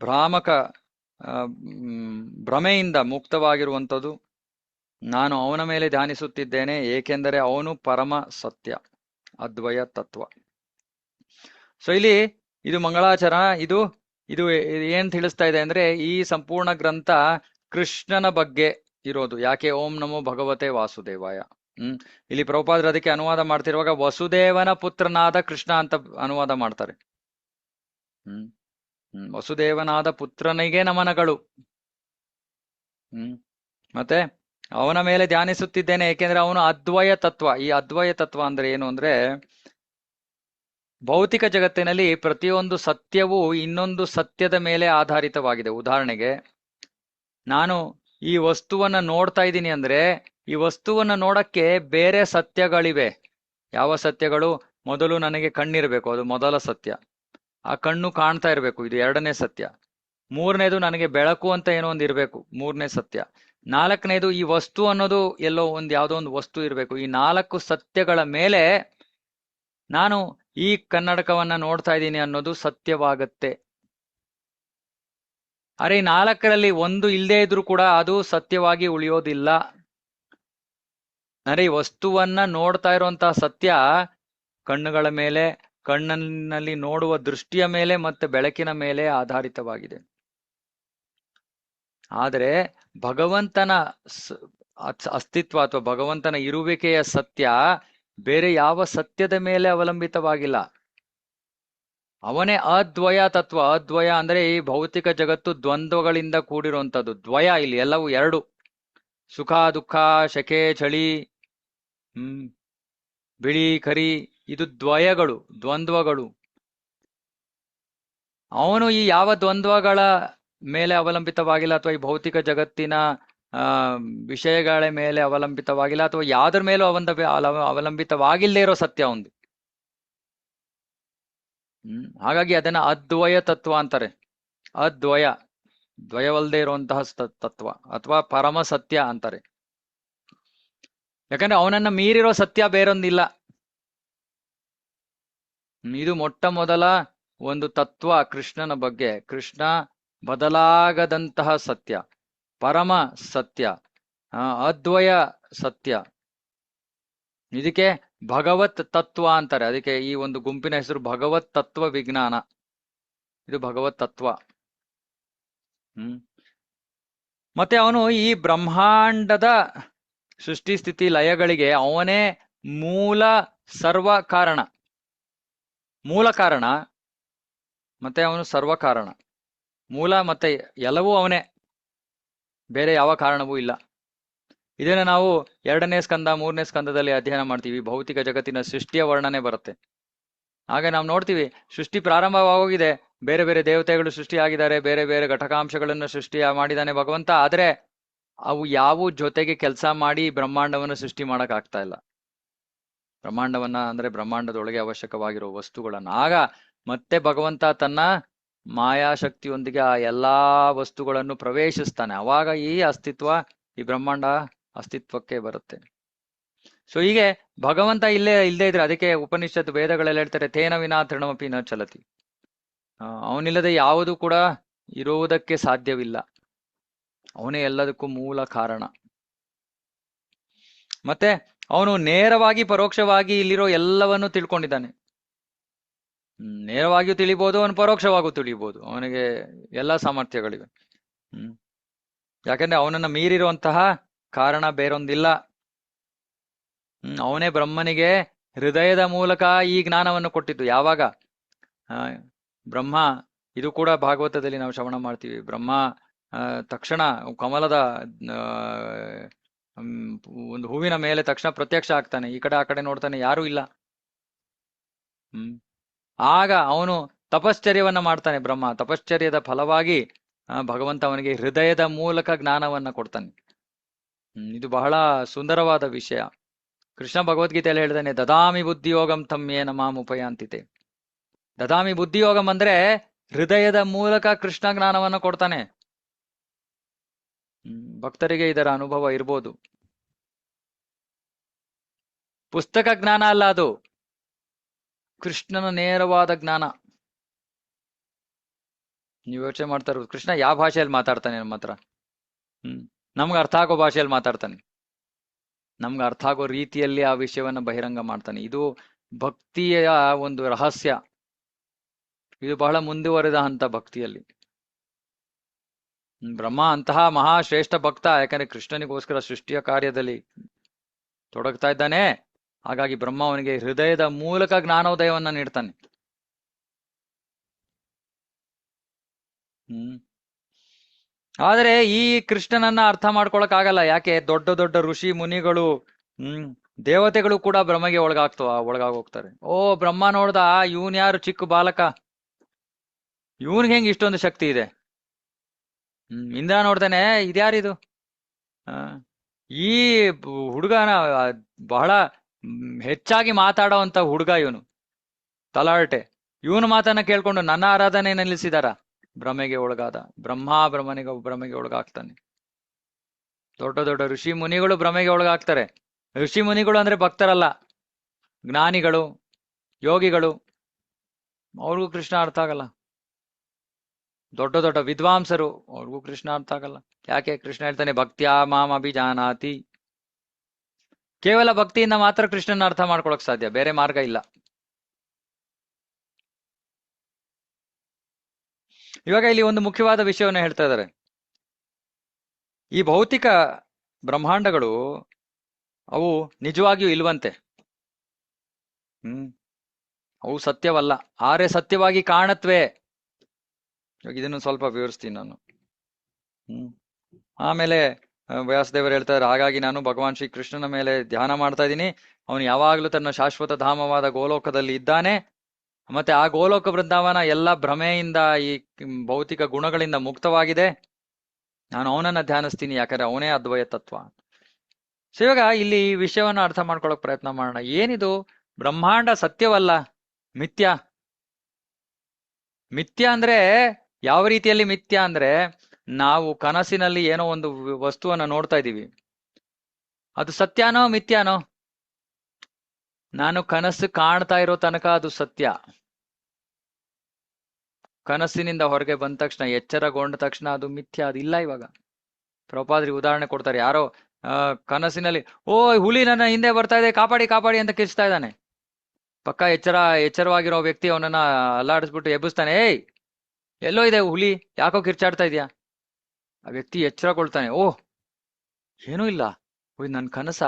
ಭ್ರಾಮಕ ಭ್ರಮೆಯಿಂದ ಮುಕ್ತವಾಗಿರುವಂಥದ್ದು. ನಾನು ಅವನ ಮೇಲೆ ಧ್ಯಾನಿಸುತ್ತಿದ್ದೇನೆ, ಏಕೆಂದರೆ ಅವನು ಪರಮ ಸತ್ಯ, ಅದ್ವಯ ತತ್ವ. ಸೊ ಇಲ್ಲಿ ಇದು ಮಂಗಳಾಚರಣ. ಇದು ಇದು ಏನ್ ತಿಳಿಸ್ತಾ ಇದೆ ಅಂದ್ರೆ, ಈ ಸಂಪೂರ್ಣ ಗ್ರಂಥ ಕೃಷ್ಣನ ಬಗ್ಗೆ ಇರೋದು. ಯಾಕೆ ಓಂ ನಮೋ ಭಗವತೆ ವಾಸುದೇವಾಯ. ಇಲ್ಲಿ ಪ್ರಭುಪಾದರು ಅದಕ್ಕೆ ಅನುವಾದ ಮಾಡ್ತಿರುವಾಗ ವಸುದೇವನ ಪುತ್ರನಾದ ಕೃಷ್ಣ ಅಂತ ಅನುವಾದ ಮಾಡ್ತಾರೆ. ವಸುದೇವನಾದ ಪುತ್ರನಿಗೆ ನಮನಗಳು. ಮತ್ತೆ ಅವನ ಮೇಲೆ ಧ್ಯಾನಿಸುತ್ತಿದ್ದೇನೆ, ಏಕೆಂದ್ರೆ ಅವನು ಅದ್ವಯ ತತ್ವ. ಈ ಅದ್ವಯ ತತ್ವ ಅಂದ್ರೆ ಏನು ಅಂದ್ರೆ, ಭೌತಿಕ ಜಗತ್ತಿನಲ್ಲಿ ಪ್ರತಿಯೊಂದು ಸತ್ಯವೂ ಇನ್ನೊಂದು ಸತ್ಯದ ಮೇಲೆ ಆಧಾರಿತವಾಗಿದೆ. ಉದಾಹರಣೆಗೆ, ನಾನು ಈ ವಸ್ತುವನ್ನ ನೋಡ್ತಾ ಇದ್ದೀನಿ ಅಂದ್ರೆ, ಈ ವಸ್ತುವನ್ನ ನೋಡಕ್ಕೆ ಬೇರೆ ಸತ್ಯಗಳಿವೆ. ಯಾವ ಸತ್ಯಗಳು? ಮೊದಲು ನನಗೆ ಕಣ್ಣಿರ್ಬೇಕು, ಅದು ಮೊದಲ ಸತ್ಯ. ಆ ಕಣ್ಣು ಕಾಣ್ತಾ ಇರಬೇಕು, ಇದು 2ನೇ ಸತ್ಯ. 3ನೇದು ನನಗೆ ಬೆಳಕು ಅಂತ ಏನೋ ಒಂದು ಇರಬೇಕು, 3ನೇ ಸತ್ಯ. 4ನೇದು ಈ ವಸ್ತು ಅನ್ನೋದು ಎಲ್ಲೋ ಯಾವುದೋ ಒಂದು ವಸ್ತು ಇರಬೇಕು. ಈ 4 ಸತ್ಯಗಳ ಮೇಲೆ ನಾನು ಈ ಕನ್ನಡಕವನ್ನ ನೋಡ್ತಾ ಇದ್ದೀನಿ ಅನ್ನೋದು ಸತ್ಯವಾಗತ್ತೆ. ಅರೆ, ಈ 4ರಲ್ಲಿ ಒಂದು ಇಲ್ಲದೆ ಇದ್ರೂ ಕೂಡ ಅದು ಸತ್ಯವಾಗಿ ಉಳಿಯೋದಿಲ್ಲ. ಅಂದ್ರೆ ಈ ವಸ್ತುವನ್ನ ನೋಡ್ತಾ ಇರುವಂತಹ ಸತ್ಯ ಕಣ್ಣುಗಳ ಮೇಲೆ, ಕಣ್ಣಿನಲ್ಲಿ ನೋಡುವ ದೃಷ್ಟಿಯ ಮೇಲೆ ಮತ್ತೆ ಬೆಳಕಿನ ಮೇಲೆ ಆಧಾರಿತವಾಗಿದೆ. ಆದರೆ ಭಗವಂತನ ಅಸ್ತಿತ್ವ ಅಥವಾ ಭಗವಂತನ ಇರುವಿಕೆಯ ಸತ್ಯ ಬೇರೆ ಯಾವ ಸತ್ಯದ ಮೇಲೆ ಅವಲಂಬಿತವಾಗಿಲ್ಲ. ಅವನೇ ಅದ್ವಯ ತತ್ವ. ಅದ್ವಯ ಅಂದ್ರೆ ಈ ಭೌತಿಕ ಜಗತ್ತು ದ್ವಂದ್ವಗಳಿಂದ ಕೂಡಿರುವಂಥದ್ದು. ದ್ವಯ, ಇಲ್ಲಿ ಎಲ್ಲವೂ 2, ಸುಖ ದುಃಖ, ಶಕೆ ಚಳಿ, ಬಿಳಿ ಕರಿ, ಇದು ದ್ವಯಗಳು, ದ್ವಂದ್ವಗಳು. ಅವನು ಈ ಯಾವ ದ್ವಂದ್ವಗಳ ಮೇಲೆ ಅವಲಂಬಿತವಾಗಿಲ್ಲ, ಅಥವಾ ಈ ಭೌತಿಕ ಜಗತ್ತಿನ ಆ ವಿಷಯಗಳ ಮೇಲೆ ಅವಲಂಬಿತವಾಗಿಲ್ಲ, ಅಥವಾ ಯಾವ್ದ್ರ ಮೇಲೂ ಅವಲಂಬಿತವಾಗಿಲ್ಲದೆ ಇರೋ ಸತ್ಯ ಒಂದು. ಹಾಗಾಗಿ ಅದನ್ನ ಅದ್ವಯ ತತ್ವ ಅಂತಾರೆ. ಅದ್ವಯ, ದ್ವಯವಲ್ಲದೆ ಇರುವಂತಹ ತತ್ವ ಅಥವಾ ಪರಮ ಸತ್ಯ ಅಂತಾರೆ. ಯಾಕಂದ್ರೆ ಅವನನ್ನ ಮೀರಿರೋ ಸತ್ಯ ಬೇರೊಂದಿಲ್ಲ. ಇದು ಮೊಟ್ಟ ಮೊದಲ ಒಂದು ತತ್ವ ಕೃಷ್ಣನ ಬಗ್ಗೆ. ಕೃಷ್ಣ ಬದಲಾಗದಂತಹ ಸತ್ಯ, ಪರಮ ಸತ್ಯ, ಅದ್ವಯ ಸತ್ಯ. ಇದಕ್ಕೆ ಭಗವತ್ ತತ್ವ ಅಂತಾರೆ. ಅದಕ್ಕೆ ಈ ಒಂದು ಗುಂಪಿನ ಹೆಸರು ಭಗವತ್ ತತ್ವ ವಿಜ್ಞಾನ. ಇದು ಭಗವತ್ ತತ್ವ. ಮತ್ತೆ ಅವನು ಈ ಬ್ರಹ್ಮಾಂಡದ ಸೃಷ್ಟಿ ಸ್ಥಿತಿ ಲಯಗಳಿಗೆ ಅವನೇ ಮೂಲ ಸರ್ವ ಕಾರಣ, ಮೂಲ ಕಾರಣ, ಮತ್ತೆ ಅವನು ಸರ್ವ ಕಾರಣ. ಮೂಲ ಮತ್ತೆ ಎಲ್ಲವೂ ಅವನೇ, ಬೇರೆ ಯಾವ ಕಾರಣವೂ ಇಲ್ಲ. ಇದನ್ನ ನಾವು 2ನೇ ಸ್ಕಂದ 3ನೇ ಸ್ಕಂದದಲ್ಲಿ ಅಧ್ಯಯನ ಮಾಡ್ತೀವಿ. ಭೌತಿಕ ಜಗತ್ತಿನ ಸೃಷ್ಟಿಯ ವರ್ಣನೆ ಬರುತ್ತೆ. ಹಾಗೆ ನಾವು ನೋಡ್ತೀವಿ, ಸೃಷ್ಟಿ ಪ್ರಾರಂಭವಾಗೋಗಿದೆ, ಬೇರೆ ಬೇರೆ ದೇವತೆಗಳು ಸೃಷ್ಟಿಯಾಗಿದ್ದಾರೆ, ಬೇರೆ ಬೇರೆ ಘಟಕಾಂಶಗಳನ್ನು ಸೃಷ್ಟಿ ಮಾಡಿದಾನೆ ಭಗವಂತ. ಆದ್ರೆ ಅವು ಯಾವ ಜೊತೆಗೆ ಕೆಲಸ ಮಾಡಿ ಬ್ರಹ್ಮಾಂಡವನ್ನು ಸೃಷ್ಟಿ ಮಾಡಕ್ ಆಗ್ತಾ ಇಲ್ಲ. ಬ್ರಹ್ಮಾಂಡವನ್ನ ಅಂದ್ರೆ ಬ್ರಹ್ಮಾಂಡದೊಳಗೆ ಅವಶ್ಯಕವಾಗಿರೋ ವಸ್ತುಗಳನ್ನ ಆಗ ಮತ್ತೆ ಭಗವಂತ ತನ್ನ ಮಾಯಾಶಕ್ತಿಯೊಂದಿಗೆ ಆ ಎಲ್ಲಾ ವಸ್ತುಗಳನ್ನು ಪ್ರವೇಶಿಸ್ತಾನೆ. ಅವಾಗ ಈ ಅಸ್ತಿತ್ವ, ಈ ಬ್ರಹ್ಮಾಂಡ ಅಸ್ತಿತ್ವಕ್ಕೆ ಬರುತ್ತೆ. ಸೊ ಹೀಗೆ ಭಗವಂತ ಇಲ್ಲದೆ ಇದ್ರೆ, ಅದಕ್ಕೆ ಉಪನಿಷತ್ ವೇದಗಳೆಲ್ಲ ಹೇಳ್ತಾರೆ, ತೇನ ವಿನಾ ತೃಣಮಪಿ ನ ಚಲತಿ. ಅವನಿಲ್ಲದೆ ಯಾವುದು ಕೂಡ ಇರುವುದಕ್ಕೆ ಸಾಧ್ಯವಿಲ್ಲ. ಅವನೇ ಎಲ್ಲದಕ್ಕೂ ಮೂಲ ಕಾರಣ. ಮತ್ತೆ ಅವನು ನೇರವಾಗಿ ಪರೋಕ್ಷವಾಗಿ ಇಲ್ಲಿರೋ ಎಲ್ಲವನ್ನೂ ತಿಳ್ಕೊಂಡಿದ್ದಾನೆ. ನೇರವಾಗಿಯೂ ತಿಳಿಬಹುದು, ಅವನು ಪರೋಕ್ಷವಾಗೂ ತಿಳಿಬಹುದು. ಅವನಿಗೆ ಎಲ್ಲ ಸಾಮರ್ಥ್ಯಗಳಿವೆ. ಯಾಕಂದ್ರೆ ಅವನನ್ನ ಮೀರಿರುವಂತಹ ಕಾರಣ ಬೇರೊಂದಿಲ್ಲ. ಅವನೇ ಬ್ರಹ್ಮನಿಗೆ ಹೃದಯದ ಮೂಲಕ ಈ ಜ್ಞಾನವನ್ನು ಕೊಟ್ಟಿದ್ದು. ಯಾವಾಗ ಬ್ರಹ್ಮ, ಇದು ಕೂಡ ಭಾಗವತದಲ್ಲಿ ನಾವು ಶ್ರವಣ ಮಾಡ್ತೀವಿ, ಬ್ರಹ್ಮ ತಕ್ಷಣ ಕಮಲದ ಒಂದು ಹೂವಿನ ಮೇಲೆ ತಕ್ಷಣ ಪ್ರತ್ಯಕ್ಷ ಆಗ್ತಾನೆ. ಈ ಕಡೆ ಆ ಕಡೆ ನೋಡ್ತಾನೆ, ಯಾರೂ ಇಲ್ಲ. ಆಗ ಅವನು ತಪಶ್ಚರ್ಯವನ್ನ ಮಾಡ್ತಾನೆ. ಬ್ರಹ್ಮ ತಪಶ್ಚರ್ಯದ ಫಲವಾಗಿ ಭಗವಂತ ಅವನಿಗೆ ಹೃದಯದ ಮೂಲಕ ಜ್ಞಾನವನ್ನ ಕೊಡ್ತಾನೆ. ಇದು ಬಹಳ ಸುಂದರವಾದ ವಿಷಯ. ಕೃಷ್ಣ ಭಗವದ್ಗೀತೆಯಲ್ಲಿ ಹೇಳ್ತಾನೆ, ದದಾಮಿ ಬುದ್ಧಿಯೋಗಂ ತಮ್ಯೇನ ಮಾಂ ಉಪಯಾಂತಿತೆ. ದದಾಮಿ ಬುದ್ಧಿಯೋಗಂ ಅಂದ್ರೆ ಹೃದಯದ ಮೂಲಕ ಕೃಷ್ಣ ಜ್ಞಾನವನ್ನ ಕೊಡ್ತಾನೆ. ಭಕ್ತರಿಗೆ ಇದರ ಅನುಭವ ಇರ್ಬೋದು. ಪುಸ್ತಕ ಜ್ಞಾನ ಅಲ್ಲ, ಅದು ಕೃಷ್ಣನ ನೇರವಾದ ಜ್ಞಾನ. ನೀವು ಯೋಚನೆ ಮಾಡ್ತಾ ಇರೋದು, ಕೃಷ್ಣ ಯಾವ ಭಾಷೆಯಲ್ಲಿ ಮಾತಾಡ್ತಾನೆ ನಮ್ಮ ಹತ್ರ? ನಮ್ಗೆ ಅರ್ಥ ಆಗೋ ಭಾಷೆಯಲ್ಲಿ ಮಾತಾಡ್ತಾನೆ, ನಮ್ಗೆ ಅರ್ಥ ಆಗೋ ರೀತಿಯಲ್ಲಿ ಆ ವಿಷಯವನ್ನ ಬಹಿರಂಗ ಮಾಡ್ತಾನೆ. ಇದು ಭಕ್ತಿಯ ಒಂದು ರಹಸ್ಯ. ಇದು ಬಹಳ ಮುಂದುವರೆದ ಹಂತ ಭಕ್ತಿಯಲ್ಲಿ. ಬ್ರಹ್ಮ ಅಂತಹ ಮಹಾಶ್ರೇಷ್ಠ ಭಕ್ತ, ಯಾಕಂದ್ರೆ ಕೃಷ್ಣನಿಗೋಸ್ಕರ ಸೃಷ್ಟಿಯ ಕಾರ್ಯದಲ್ಲಿ ತೊಡಗ್ತಾ ಇದ್ದಾನೆ. ಹಾಗಾಗಿ ಬ್ರಹ್ಮ ಅವನಿಗೆ ಹೃದಯದ ಮೂಲಕ ಜ್ಞಾನೋದಯವನ್ನ ನೀಡ್ತಾನೆ. ಆದರೆ ಈ ಕೃಷ್ಣನನ್ನ ಅರ್ಥ ಮಾಡ್ಕೊಳಕ್ ಆಗಲ್ಲ. ಯಾಕೆ? ದೊಡ್ಡ ದೊಡ್ಡ ಋಷಿ ಮುನಿಗಳು, ದೇವತೆಗಳು ಕೂಡ ಬ್ರಹ್ಮಗೆ ಒಳಗಾಗೋಗ್ತಾರೆ. ಓ, ಬ್ರಹ್ಮ ನೋಡ್ದ, ಇವನ್ ಯಾರು ಚಿಕ್ಕ ಬಾಲಕ, ಇವನ್ಗೆ ಹೆಂಗ್ ಇಷ್ಟೊಂದು ಶಕ್ತಿ ಇದೆ? ಇಂದ್ರ ನೋಡ್ತಾನೆ, ಇದ್ಯಾರಿದು? ಈ ಹುಡುಗನ ಬಹಳ ಹೆಚ್ಚಾಗಿ ಮಾತಾಡೋವಂತ ಹುಡುಗ ಇವನು, ತಲಾಟೆ. ಇವನು ಮಾತನ್ನ ಕೇಳ್ಕೊಂಡು ನನ್ನ ಆರಾಧನೆ ನಿಲ್ಲಿಸಿದಾರ? ಭ್ರಮೆಗೆ ಒಳಗಾದ. ಭ್ರಮೆಗೆ ಒಳಗಾಗ್ತಾನೆ. ದೊಡ್ಡ ದೊಡ್ಡ ಋಷಿ ಮುನಿಗಳು ಭ್ರಮೆಗೆ ಒಳಗಾಗ್ತಾರೆ. ಋಷಿ ಮುನಿಗಳು ಅಂದ್ರೆ ಭಕ್ತರಲ್ಲ, ಜ್ಞಾನಿಗಳು, ಯೋಗಿಗಳು. ಅವ್ರಿಗೂ ಕೃಷ್ಣ ಅರ್ಥ ಆಗಲ್ಲ. ದೊಡ್ಡ ದೊಡ್ಡ ವಿದ್ವಾಂಸರು, ಅವ್ರಿಗೂ ಕೃಷ್ಣ ಅರ್ಥ ಆಗಲ್ಲ. ಯಾಕೆ? ಕೃಷ್ಣ ಹೇಳ್ತಾನೆ, ಭಕ್ತ್ಯಾ ಮಾಂ ಅಭಿಜಾನಾತಿ. ಕೇವಲ ಭಕ್ತಿಯಿಂದ ಮಾತ್ರ ಕೃಷ್ಣನ ಅರ್ಥ ಮಾಡ್ಕೊಳಕ್ ಸಾಧ್ಯ, ಬೇರೆ ಮಾರ್ಗ ಇಲ್ಲ. ಇವಾಗ ಇಲ್ಲಿ ಒಂದು ಮುಖ್ಯವಾದ ವಿಷಯವನ್ನ ಹೇಳ್ತಾ ಇದ್ದಾರೆ. ಈ ಭೌತಿಕ ಬ್ರಹ್ಮಾಂಡಗಳು ಅವು ನಿಜವಾಗಿಯೂ ಇಲ್ವಂತೆ. ಅವು ಸತ್ಯವಲ್ಲ, ಆರೆ ಸತ್ಯವಾಗಿ ಕಾಣತ್ವೆ. ಇವಾಗ ಇದನ್ನು ಸ್ವಲ್ಪ ವಿವರಿಸ್ತೀನಿ ನಾನು. ಆಮೇಲೆ ವ್ಯಾಸದೇವರು ಹೇಳ್ತಾರೆ, ಹಾಗಾಗಿ ನಾನು ಭಗವಾನ್ ಶ್ರೀ ಕೃಷ್ಣನ ಮೇಲೆ ಧ್ಯಾನ ಮಾಡ್ತಾ ಇದ್ದೀನಿ. ಅವನು ಯಾವಾಗ್ಲೂ ತನ್ನ ಶಾಶ್ವತ ಧಾಮವಾದ ಗೋಲೋಕದಲ್ಲಿ ಇದ್ದಾನೆ. ಮತ್ತೆ ಆ ಗೋಲೋಕ ಬೃಂದಾವನ ಎಲ್ಲ ಭ್ರಮೆಯಿಂದ, ಈ ಭೌತಿಕ ಗುಣಗಳಿಂದ ಮುಕ್ತವಾಗಿದೆ. ನಾನು ಅವನನ್ನ ಧ್ಯಾನಿಸ್ತೀನಿ, ಯಾಕಂದ್ರೆ ಅವನೇ ಅದ್ವಯ ತತ್ವ. ಸೊ ಇವಾಗ ಇಲ್ಲಿ ಈ ವಿಷಯವನ್ನ ಅರ್ಥ ಮಾಡ್ಕೊಳಕ್ ಪ್ರಯತ್ನ ಮಾಡೋಣ. ಏನಿದು ಬ್ರಹ್ಮಾಂಡ ಸತ್ಯವಲ್ಲ, ಮಿಥ್ಯ. ಮಿಥ್ಯ ಅಂದ್ರೆ ಯಾವ ರೀತಿಯಲ್ಲಿ ಮಿಥ್ಯ ಅಂದ್ರೆ, ನಾವು ಕನಸಿನಲ್ಲಿ ಏನೋ ಒಂದು ವಸ್ತುವನ್ನ ನೋಡ್ತಾ ಇದೀವಿ, ಅದು ಸತ್ಯನೋ ಮಿಥ್ಯಾನೋ? ನಾನು ಕನಸು ಕಾಣ್ತಾ ಇರೋ ತನಕ ಅದು ಸತ್ಯ. ಕನಸಿನಿಂದ ಹೊರಗೆ ಬಂದ ತಕ್ಷಣ, ಎಚ್ಚರಗೊಂಡ ತಕ್ಷಣ ಅದು ಮಿಥ್ಯ, ಅದು ಇಲ್ಲ. ಇವಾಗ ಪ್ರಭುಪಾದ್ರಿ ಉದಾಹರಣೆ ಕೊಡ್ತಾರೆ. ಯಾರೋ ಕನಸಿನಲ್ಲಿ ಓ ಹುಲಿ ನನ್ನ ಹಿಂದೆ ಬರ್ತಾ ಇದೆ, ಕಾಪಾಡಿ ಕಾಪಾಡಿ ಅಂತ ಕಿರ್ಚ್ತಾ ಇದ್ದಾನೆ. ಪಕ್ಕ ಎಚ್ಚರವಾಗಿರೋ ವ್ಯಕ್ತಿ ಅವನನ್ನ ಅಲ್ಲಾಡಿಸ್ಬಿಟ್ಟು ಎಬ್ಬಿಸ್ತಾನೆ, ಏಯ್ ಎಲ್ಲೋ ಇದೆ ಹುಲಿ, ಯಾಕೋ ಕಿರ್ಚಾಡ್ತಾ ಇದೆಯಾ? ಆ ವ್ಯಕ್ತಿ ಎಚ್ಚರಗೊಳ್ತಾನೆ, ಓಹ್ ಏನೂ ಇಲ್ಲ, ಇದು ನನ್ ಕನಸ.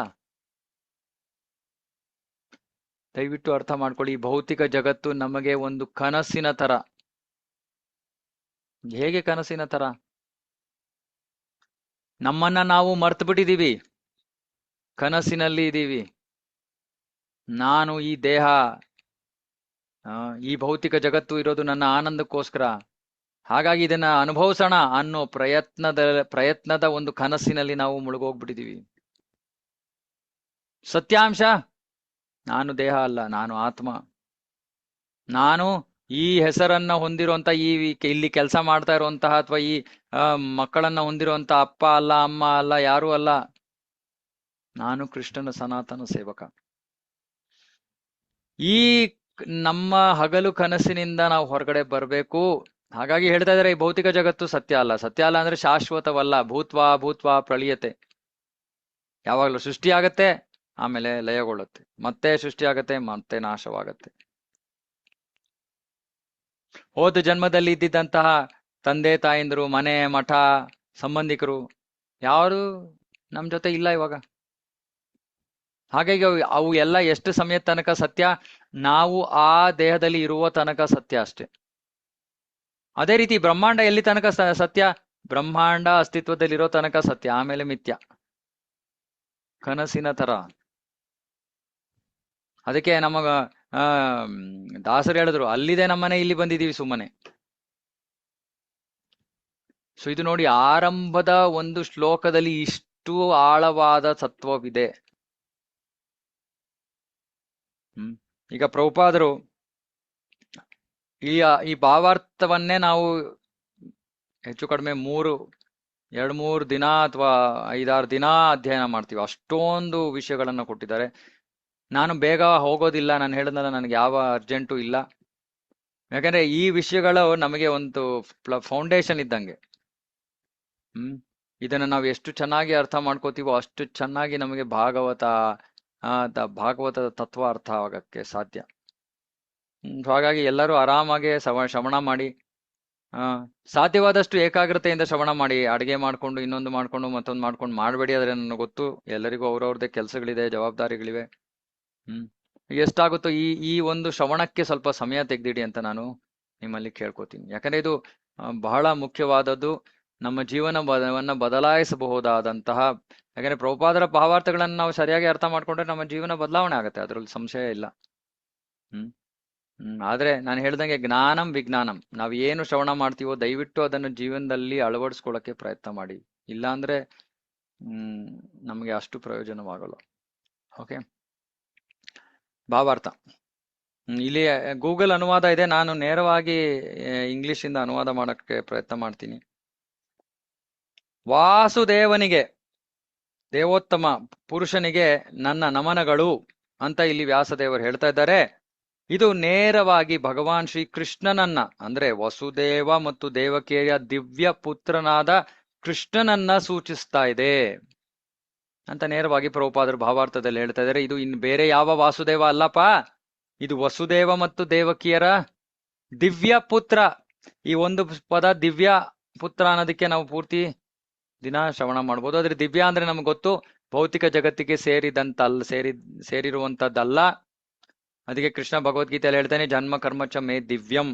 ದಯವಿಟ್ಟು ಅರ್ಥ ಮಾಡ್ಕೊಳ್ಳಿ, ಭೌತಿಕ ಜಗತ್ತು ನಮಗೆ ಒಂದು ಕನಸಿನ ತರ. ಹೇಗೆ ಕನಸಿನ ತರ? ನಮ್ಮನ್ನ ನಾವು ಮರ್ತು ಬಿಟ್ಟಿದೀವಿ, ಕನಸಿನಲ್ಲಿ ಇದ್ದೀವಿ. ನಾನು ಈ ದೇಹ, ಈ ಭೌತಿಕ ಜಗತ್ತು ಇರೋದು ನನ್ನ ಆನಂದಕ್ಕೋಸ್ಕರ, ಹಾಗಾಗಿ ಇದನ್ನ ಅನುಭವಿಸೋಣ ಅನ್ನೋ ಪ್ರಯತ್ನದ ಒಂದು ಕನಸಿನಲ್ಲಿ ನಾವು ಮುಳುಗೋಗ್ಬಿಟ್ಟಿದೀವಿ. ಸತ್ಯಾಂಶ, ನಾನು ದೇಹ ಅಲ್ಲ, ನಾನು ಆತ್ಮ. ನಾನು ಈ ಹೆಸರನ್ನ ಹೊಂದಿರುವಂತ, ಇಲ್ಲಿ ಕೆಲಸ ಮಾಡ್ತಾ ಇರುವಂತಹ ಅಥವಾ ಈ ಮಕ್ಕಳನ್ನ ಹೊಂದಿರುವಂತ ಅಪ್ಪ ಅಲ್ಲ, ಅಮ್ಮ ಅಲ್ಲ, ಯಾರೂ ಅಲ್ಲ. ನಾನು ಕೃಷ್ಣನ ಸನಾತನ ಸೇವಕ. ಈ ನಮ್ಮ ಹಗಲು ಕನಸಿನಿಂದ ನಾವು ಹೊರಗಡೆ ಬರಬೇಕು. ಹಾಗಾಗಿ ಹೇಳ್ತಾ ಇದಾರೆ, ಈ ಭೌತಿಕ ಜಗತ್ತು ಸತ್ಯ ಅಲ್ಲ. ಸತ್ಯ ಅಲ್ಲ ಅಂದ್ರೆ ಶಾಶ್ವತವಲ್ಲ. ಭೂತ್ವಾ ಪ್ರಳೀಯತೆ. ಯಾವಾಗಲೂ ಸೃಷ್ಟಿ ಆಗತ್ತೆ, ಆಮೇಲೆ ಲಯಗೊಳ್ಳುತ್ತೆ, ಮತ್ತೆ ಸೃಷ್ಟಿ ಆಗತ್ತೆ, ಮತ್ತೆ ನಾಶವಾಗತ್ತೆ. ಹೋದ ಜನ್ಮದಲ್ಲಿ ಇದ್ದಿದ್ದಂತಹ ತಂದೆ ತಾಯಿಂದರು, ಮನೆ ಮಠ, ಸಂಬಂಧಿಕರು ಯಾರು ನಮ್ ಜೊತೆ ಇಲ್ಲ ಇವಾಗ. ಹಾಗಾಗಿ ಅವು ಎಲ್ಲ ಎಷ್ಟು ಸಮಯದ ತನಕ ಸತ್ಯ? ನಾವು ಆ ದೇಹದಲ್ಲಿ ಇರುವ ತನಕ ಸತ್ಯ ಅಷ್ಟೆ. ಅದೇ ರೀತಿ ಬ್ರಹ್ಮಾಂಡ ಎಲ್ಲಿ ತನಕ ಸತ್ಯ? ಬ್ರಹ್ಮಾಂಡ ಅಸ್ತಿತ್ವದಲ್ಲಿರೋ ತನಕ ಸತ್ಯ, ಆಮೇಲೆ ಮಿಥ್ಯ, ಕನಸಿನ ತರ. ಅದಕ್ಕೆ ನಮಗ ದಾಸರು ಹೇಳಿದ್ರು, ಅಲ್ಲಿದೆ ನಮ್ಮನೆ, ಇಲ್ಲಿ ಬಂದಿದೀವಿ ಸುಮ್ಮನೆ. ಸೊ ಇದು ನೋಡಿ, ಆರಂಭದ ಒಂದು ಶ್ಲೋಕದಲ್ಲಿ ಇಷ್ಟು ಆಳವಾದ ತತ್ವವಿದೆ. ಈಗ ಪ್ರಭುಪಾದರು ಈ ಭಾವಾರ್ಥವನ್ನೇ ನಾವು ಹೆಚ್ಚು ಕಡಿಮೆ 2-3 ದಿನ ಅಥವಾ 5-6 ದಿನ ಅಧ್ಯಯನ ಮಾಡ್ತೀವಿ. ಅಷ್ಟೊಂದು ವಿಷಯಗಳನ್ನ ಕೊಟ್ಟಿದ್ದಾರೆ. ನಾನು ಬೇಗ ಹೋಗೋದಿಲ್ಲ, ನಾನು ಹೇಳಿದ್ನಲ್ಲ, ನನಗೆ ಯಾವ ಅರ್ಜೆಂಟು ಇಲ್ಲ. ಯಾಕಂದ್ರೆ ಈ ವಿಷಯಗಳು ನಮಗೆ ಒಂದು ಫೌಂಡೇಶನ್ ಇದ್ದಂಗೆ. ಇದನ್ನ ನಾವು ಎಷ್ಟು ಚೆನ್ನಾಗಿ ಅರ್ಥ ಮಾಡ್ಕೋತೀವೋ ಅಷ್ಟು ಚೆನ್ನಾಗಿ ನಮಗೆ ಭಾಗವತದ ತತ್ವ ಅರ್ಥ ಆಗಕ್ಕೆ ಸಾಧ್ಯ. ಹಾಗಾಗಿ ಎಲ್ಲರೂ ಆರಾಮಾಗಿ ಶ್ರವಣ ಮಾಡಿ, ಸಾಧ್ಯವಾದಷ್ಟು ಏಕಾಗ್ರತೆಯಿಂದ ಶ್ರವಣ ಮಾಡಿ. ಅಡಿಗೆ ಮಾಡ್ಕೊಂಡು, ಇನ್ನೊಂದು ಮಾಡ್ಕೊಂಡು, ಮತ್ತೊಂದು ಮಾಡ್ಕೊಂಡು ಮಾಡಬೇಡಿ. ಆದ್ರೆ ನನಗೆ ಗೊತ್ತು, ಎಲ್ಲರಿಗೂ ಅವ್ರವ್ರದ್ದೇ ಕೆಲಸಗಳಿದೆ, ಜವಾಬ್ದಾರಿಗಳಿವೆ. ಎಷ್ಟಾಗುತ್ತೋ ಈ ಒಂದು ಶ್ರವಣಕ್ಕೆ ಸ್ವಲ್ಪ ಸಮಯ ತೆಗೆದಿಡಿ ಅಂತ ನಾನು ನಿಮ್ಮಲ್ಲಿ ಕೇಳ್ಕೊತೀನಿ. ಯಾಕಂದ್ರೆ ಇದು ಬಹಳ ಮುಖ್ಯವಾದದ್ದು. ನಮ್ಮ ಜೀವನವನ್ನ ಬದಲಾಯಿಸಬಹುದಾದಂತಹ, ಯಾಕಂದ್ರೆ ಪ್ರಭುಪಾದರ ಭಾವಾರ್ಥಗಳನ್ನು ನಾವು ಸರಿಯಾಗಿ ಅರ್ಥ ಮಾಡ್ಕೊಂಡ್ರೆ ನಮ್ಮ ಜೀವನ ಬದಲಾವಣೆ ಆಗುತ್ತೆ, ಅದ್ರಲ್ಲಿ ಸಂಶಯ ಇಲ್ಲ. ಆದ್ರೆ ನಾನು ಹೇಳ್ದಂಗೆ ಜ್ಞಾನಂ ವಿಜ್ಞಾನಂ. ನಾವ್ ಏನು ಶ್ರವಣ ಮಾಡ್ತೀವೋ ದಯವಿಟ್ಟು ಅದನ್ನು ಜೀವನದಲ್ಲಿ ಅಳವಡಿಸ್ಕೊಳ್ಳಕ್ಕೆ ಪ್ರಯತ್ನ ಮಾಡಿ. ಇಲ್ಲ ಅಂದ್ರೆ ನಮ್ಗೆ ಅಷ್ಟು ಪ್ರಯೋಜನವಾಗಲ್ಲ. ಓಕೆ, ಭಾವಾರ್ಥ ಇಲ್ಲಿ ಗೂಗಲ್ ಅನುವಾದ ಇದೆ. ನಾನು ನೇರವಾಗಿ ಇಂಗ್ಲಿಷಿಂದ ಅನುವಾದ ಮಾಡಕ್ಕೆ ಪ್ರಯತ್ನ ಮಾಡ್ತೀನಿ. ವಾಸುದೇವನಿಗೆ, ದೇವೋತ್ತಮ ಪುರುಷನಿಗೆ ನನ್ನ ನಮನಗಳು ಅಂತ ಇಲ್ಲಿ ವ್ಯಾಸದೇವರು ಹೇಳ್ತಾ ಇದ್ದಾರೆ. ಇದು ನೇರವಾಗಿ ಭಗವಾನ್ ಶ್ರೀ ಕೃಷ್ಣನನ್ನ, ಅಂದ್ರೆ ವಸುದೇವ ಮತ್ತು ದೇವಕಿಯ ದಿವ್ಯ ಪುತ್ರನಾದ ಕೃಷ್ಣನನ್ನ ಸೂಚಿಸ್ತಾ ಇದೆ ಅಂತ ನೇರವಾಗಿ ಪ್ರಭುಪಾದರು ಭಾವಾರ್ಥದಲ್ಲಿ ಹೇಳ್ತಾ ಇದ್ದಾರೆ. ಇದು ಇನ್ನು ಬೇರೆ ಯಾವ ವಾಸುದೇವ ಅಲ್ಲಪ್ಪ, ಇದು ವಸುದೇವ ಮತ್ತು ದೇವಕಿಯರ ದಿವ್ಯ ಪುತ್ರ. ಈ ಒಂದು ಪದ ದಿವ್ಯ ಪುತ್ರ ಅನ್ನೋದಕ್ಕೆ ನಾವು ಪೂರ್ತಿ ದಿನ ಶ್ರವಣ ಮಾಡ್ಬೋದು. ಆದ್ರೆ ದಿವ್ಯ ಅಂದ್ರೆ ನಮ್ಗೆ ಗೊತ್ತು, ಭೌತಿಕ ಜಗತ್ತಿಗೆ ಸೇರಿರುವಂತದ್ದಲ್ಲ. ಅದಕ್ಕೆ ಕೃಷ್ಣ ಭಗವದ್ಗೀತೆಯಲ್ಲಿ ಹೇಳ್ತಾನೆ, ಜನ್ಮ ಕರ್ಮಚ ಮೇ ದಿವ್ಯಂ.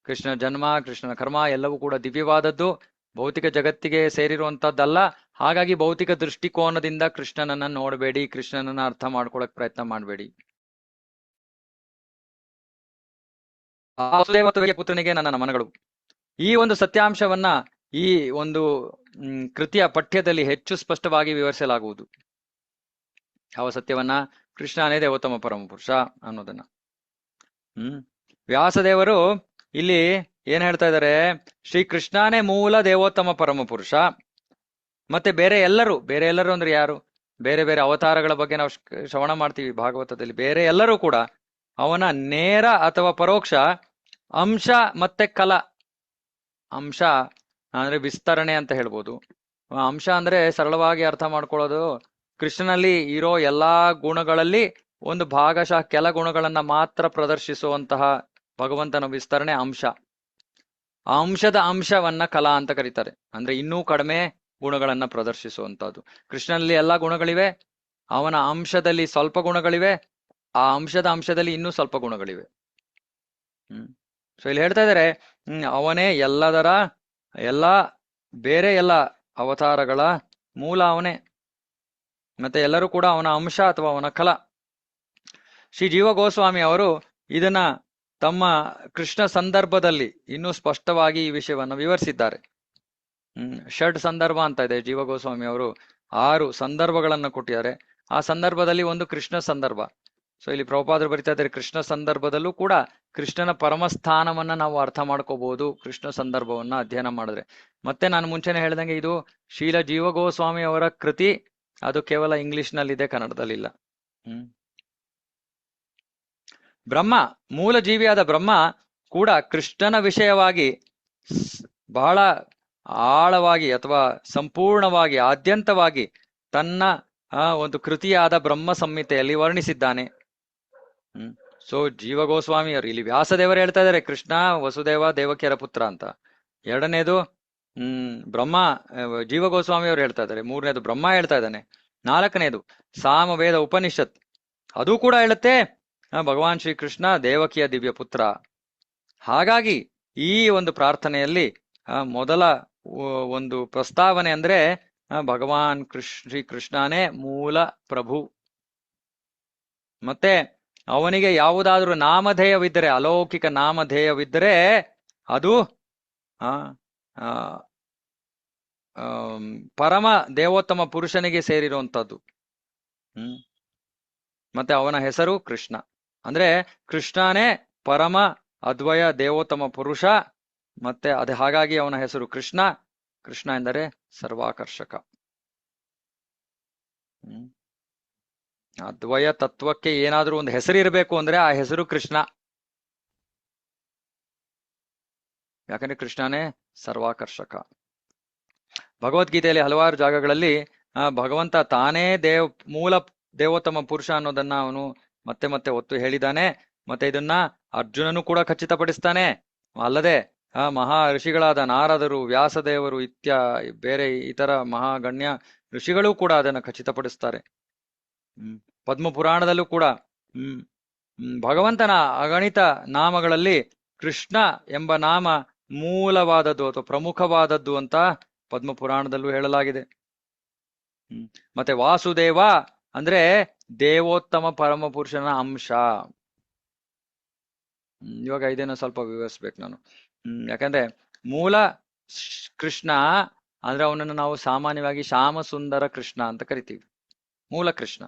ಕೃಷ್ಣ ಜನ್ಮ, ಕೃಷ್ಣನ ಕರ್ಮ ಎಲ್ಲವೂ ಕೂಡ ದಿವ್ಯವಾದದ್ದು, ಭೌತಿಕ ಜಗತ್ತಿಗೆ ಸೇರಿರುವಂತದ್ದಲ್ಲ. ಹಾಗಾಗಿ ಭೌತಿಕ ದೃಷ್ಟಿಕೋನದಿಂದ ಕೃಷ್ಣನನ್ನ ನೋಡಬೇಡಿ, ಕೃಷ್ಣನನ್ನ ಅರ್ಥ ಮಾಡ್ಕೊಳಕ್ ಪ್ರಯತ್ನ ಮಾಡಬೇಡಿ. ವಾಸುದೇವ ಪುತ್ರನಿಗೆ ನನ್ನ ನಮನಗಳು. ಈ ಒಂದು ಸತ್ಯಾಂಶವನ್ನ ಈ ಒಂದು ಕೃತಿಯ ಪಠ್ಯದಲ್ಲಿ ಹೆಚ್ಚು ಸ್ಪಷ್ಟವಾಗಿ ವಿವರಿಸಲಾಗುವುದು. ಯಾವ ಸತ್ಯವನ್ನ? ಕೃಷ್ಣನೇ ದೇವೋತ್ತಮ ಪರಮಪುರುಷ ಅನ್ನೋದನ್ನ. ವ್ಯಾಸದೇವರು ಇಲ್ಲಿ ಏನ್ ಹೇಳ್ತಾ ಇದ್ದಾರೆ? ಶ್ರೀ ಕೃಷ್ಣನೇ ಮೂಲ ದೇವೋತ್ತಮ ಪರಮಪುರುಷ. ಮತ್ತೆ ಬೇರೆ ಎಲ್ಲರೂ ಅಂದ್ರೆ ಯಾರು? ಬೇರೆ ಬೇರೆ ಅವತಾರಗಳ ಬಗ್ಗೆ ನಾವು ಶ್ರವಣ ಮಾಡ್ತೀವಿ ಭಾಗವತದಲ್ಲಿ. ಬೇರೆ ಎಲ್ಲರೂ ಕೂಡ ಅವನ ನೇರ ಅಥವಾ ಪರೋಕ್ಷ ಅಂಶ ಮತ್ತೆ ಕಲ. ಅಂಶ ಅಂದ್ರೆ ವಿಸ್ತರಣೆ ಅಂತ ಹೇಳ್ಬೋದು. ಅಂಶ ಅಂದ್ರೆ ಸರಳವಾಗಿ ಅರ್ಥ ಮಾಡ್ಕೊಳ್ಳೋದು, ಕೃಷ್ಣನಲ್ಲಿ ಇರೋ ಎಲ್ಲಾ ಗುಣಗಳಲ್ಲಿ ಒಂದು ಭಾಗಶಃ ಕೆಲ ಗುಣಗಳನ್ನ ಮಾತ್ರ ಪ್ರದರ್ಶಿಸುವಂತಹ ಭಗವಂತನ ವಿಸ್ತರಣೆ ಅಂಶ. ಆ ಅಂಶದ ಅಂಶವನ್ನ ಕಲಾ ಅಂತ ಕರೀತಾರೆ. ಅಂದ್ರೆ ಇನ್ನೂ ಕಡಿಮೆ ಗುಣಗಳನ್ನ ಪ್ರದರ್ಶಿಸುವಂತಹದ್ದು. ಕೃಷ್ಣನಲ್ಲಿ ಎಲ್ಲಾ ಗುಣಗಳಿವೆ, ಅವನ ಅಂಶದಲ್ಲಿ ಸ್ವಲ್ಪ ಗುಣಗಳಿವೆ, ಆ ಅಂಶದ ಅಂಶದಲ್ಲಿ ಇನ್ನೂ ಸ್ವಲ್ಪ ಗುಣಗಳಿವೆ. ಸೊ ಇಲ್ಲಿ ಹೇಳ್ತಾ ಇದ್ದಾರೆ, ಅವನೇ ಬೇರೆ ಎಲ್ಲ ಅವತಾರಗಳ ಮೂಲ ಅವನೇ, ಮತ್ತೆ ಎಲ್ಲರೂ ಕೂಡ ಅವನ ಅಂಶ ಅಥವಾ ಅವನ ಕಲ. ಶ್ರೀ ಜೀವ ಗೋಸ್ವಾಮಿ ಅವರು ಇದನ್ನ ತಮ್ಮ ಕೃಷ್ಣ ಸಂದರ್ಭದಲ್ಲಿ ಇನ್ನೂ ಸ್ಪಷ್ಟವಾಗಿ ಈ ವಿಷಯವನ್ನ ವಿವರಿಸಿದ್ದಾರೆ. ಷಡ್ ಸಂದರ್ಭ ಅಂತ ಇದೆ. ಜೀವ ಗೋಸ್ವಾಮಿ ಅವರು 6 ಸಂದರ್ಭಗಳನ್ನ ಕೊಟ್ಟಿದ್ದಾರೆ. ಆ ಸಂದರ್ಭದಲ್ಲಿ ಒಂದು ಕೃಷ್ಣ ಸಂದರ್ಭ. ಸೊ ಇಲ್ಲಿ ಪ್ರಭುಪಾದರು ಬರಿತಾ ಇದ್ದಾರೆ, ಕೃಷ್ಣ ಸಂದರ್ಭದಲ್ಲೂ ಕೂಡ ಕೃಷ್ಣನ ಪರಮಸ್ಥಾನವನ್ನ ನಾವು ಅರ್ಥ ಮಾಡ್ಕೋಬಹುದು ಕೃಷ್ಣ ಸಂದರ್ಭವನ್ನ ಅಧ್ಯಯನ ಮಾಡಿದ್ರೆ. ಮತ್ತೆ ನಾನು ಮುಂಚೆನೆ ಹೇಳ್ದಂಗೆ ಇದು ಶೀಲ ಜೀವ ಗೋಸ್ವಾಮಿ ಅವರ ಕೃತಿ. ಅದು ಕೇವಲ ಇಂಗ್ಲಿಷ್ ನಲ್ಲಿದೆ, ಕನ್ನಡದಲ್ಲಿಲ್ಲ. ಬ್ರಹ್ಮ, ಮೂಲ ಜೀವಿಯಾದ ಬ್ರಹ್ಮ ಕೂಡ ಕೃಷ್ಣನ ವಿಷಯವಾಗಿ ಬಹಳ ಆಳವಾಗಿ ಅಥವಾ ಸಂಪೂರ್ಣವಾಗಿ ಆದ್ಯಂತವಾಗಿ ತನ್ನ ಒಂದು ಕೃತಿಯಾದ ಬ್ರಹ್ಮ ಸಂಹಿತೆಯಲ್ಲಿ ವರ್ಣಿಸಿದ್ದಾನೆ. ಸೊ ಜೀವ ಗೋಸ್ವಾಮಿ ಅವರು ಇಲ್ಲಿ ವ್ಯಾಸದೇವರು ಹೇಳ್ತಾ ಇದ್ದಾರೆ ಕೃಷ್ಣ ವಸುದೇವ ದೇವಕಿಯರ ಪುತ್ರ ಅಂತ. ಎರಡನೇದು ಜೀವ ಗೋಸ್ವಾಮಿ ಅವರು ಹೇಳ್ತಾ ಇದ್ದಾರೆ. ಮೂರನೇದು ಬ್ರಹ್ಮ ಹೇಳ್ತಾ ಇದ್ದಾನೆ. ನಾಲ್ಕನೇದು ಸಾಮವೇದ ಉಪನಿಷತ್, ಅದು ಕೂಡ ಹೇಳುತ್ತೆ ಭಗವಾನ್ ಶ್ರೀಕೃಷ್ಣ ದೇವಕಿಯ ದಿವ್ಯ ಪುತ್ರ. ಹಾಗಾಗಿ ಈ ಒಂದು ಪ್ರಾರ್ಥನೆಯಲ್ಲಿ ಮೊದಲ ಒಂದು ಪ್ರಸ್ತಾವನೆ ಅಂದ್ರೆ ಭಗವಾನ್ ಶ್ರೀಕೃಷ್ಣನೇ ಮೂಲ ಪ್ರಭು. ಮತ್ತೆ ಅವನಿಗೆ ಯಾವುದಾದ್ರೂ ನಾಮಧೇಯವಿದ್ದರೆ, ಅಲೌಕಿಕ ನಾಮಧೇಯವಿದ್ದರೆ ಅದು ಪರಮ ದೇವೋತ್ತಮ ಪುರುಷನಿಗೆ ಸೇರಿರುವಂತದ್ದು. ಮತ್ತೆ ಅವನ ಹೆಸರು ಕೃಷ್ಣ. ಅಂದ್ರೆ ಕೃಷ್ಣನೇ ಪರಮ ಅದ್ವಯ ದೇವೋತ್ತಮ ಪುರುಷ. ಮತ್ತೆ ಹಾಗಾಗಿ ಅವನ ಹೆಸರು ಕೃಷ್ಣ. ಕೃಷ್ಣ ಎಂದರೆ ಸರ್ವಾಕರ್ಷಕ. ಅದ್ವಯ ತತ್ವಕ್ಕೆ ಏನಾದ್ರೂ ಒಂದು ಹೆಸರಿರಬೇಕು ಅಂದ್ರೆ ಆ ಹೆಸರು ಕೃಷ್ಣ. ಯಾಕಂದ್ರೆ ಕೃಷ್ಣನೇ ಸರ್ವಾಕರ್ಷಕ. ಭಗವದ್ಗೀತೆಯಲ್ಲಿ ಹಲವಾರು ಜಾಗಗಳಲ್ಲಿ ಭಗವಂತ ತಾನೇ ಮೂಲ ದೇವೋತ್ತಮ ಪುರುಷ ಅನ್ನೋದನ್ನ ಅವನು ಮತ್ತೆ ಮತ್ತೆ ಒತ್ತು ಹೇಳಿದ್ದಾನೆ. ಮತ್ತೆ ಇದನ್ನ ಅರ್ಜುನನು ಕೂಡ ಖಚಿತಪಡಿಸ್ತಾನೆ. ಅಲ್ಲದೆ ಮಹಾ ಋಷಿಗಳಾದ ನಾರದರು, ವ್ಯಾಸದೇವರು ಬೇರೆ ಇತರ ಮಹಾಗಣ್ಯ ಋಷಿಗಳು ಕೂಡ ಅದನ್ನು ಖಚಿತಪಡಿಸ್ತಾರೆ. ಪದ್ಮ ಪುರಾಣದಲ್ಲೂ ಕೂಡ ಭಗವಂತನ ಅಗಣಿತ ನಾಮಗಳಲ್ಲಿ ಕೃಷ್ಣ ಎಂಬ ನಾಮ ಮೂಲವಾದದ್ದು ಅಥವಾ ಪ್ರಮುಖವಾದದ್ದು ಅಂತ ಪದ್ಮ ಪುರಾಣದಲ್ಲೂ ಹೇಳಲಾಗಿದೆ. ಮತ್ತೆ ವಾಸುದೇವ ಅಂದ್ರೆ ದೇವೋತ್ತಮ ಪರಮ ಪುರುಷನ ಅಂಶ. ಇವಾಗ ಇದನ್ನ ಸ್ವಲ್ಪ ವಿವರಿಸ್ಬೇಕು ನಾನು. ಯಾಕಂದ್ರೆ ಮೂಲ ಕೃಷ್ಣ ಅಂದ್ರೆ ಅವನನ್ನು ನಾವು ಸಾಮಾನ್ಯವಾಗಿ ಶ್ಯಾಮ ಸುಂದರ ಕೃಷ್ಣ ಅಂತ ಕರಿತೀವಿ. ಮೂಲ ಕೃಷ್ಣ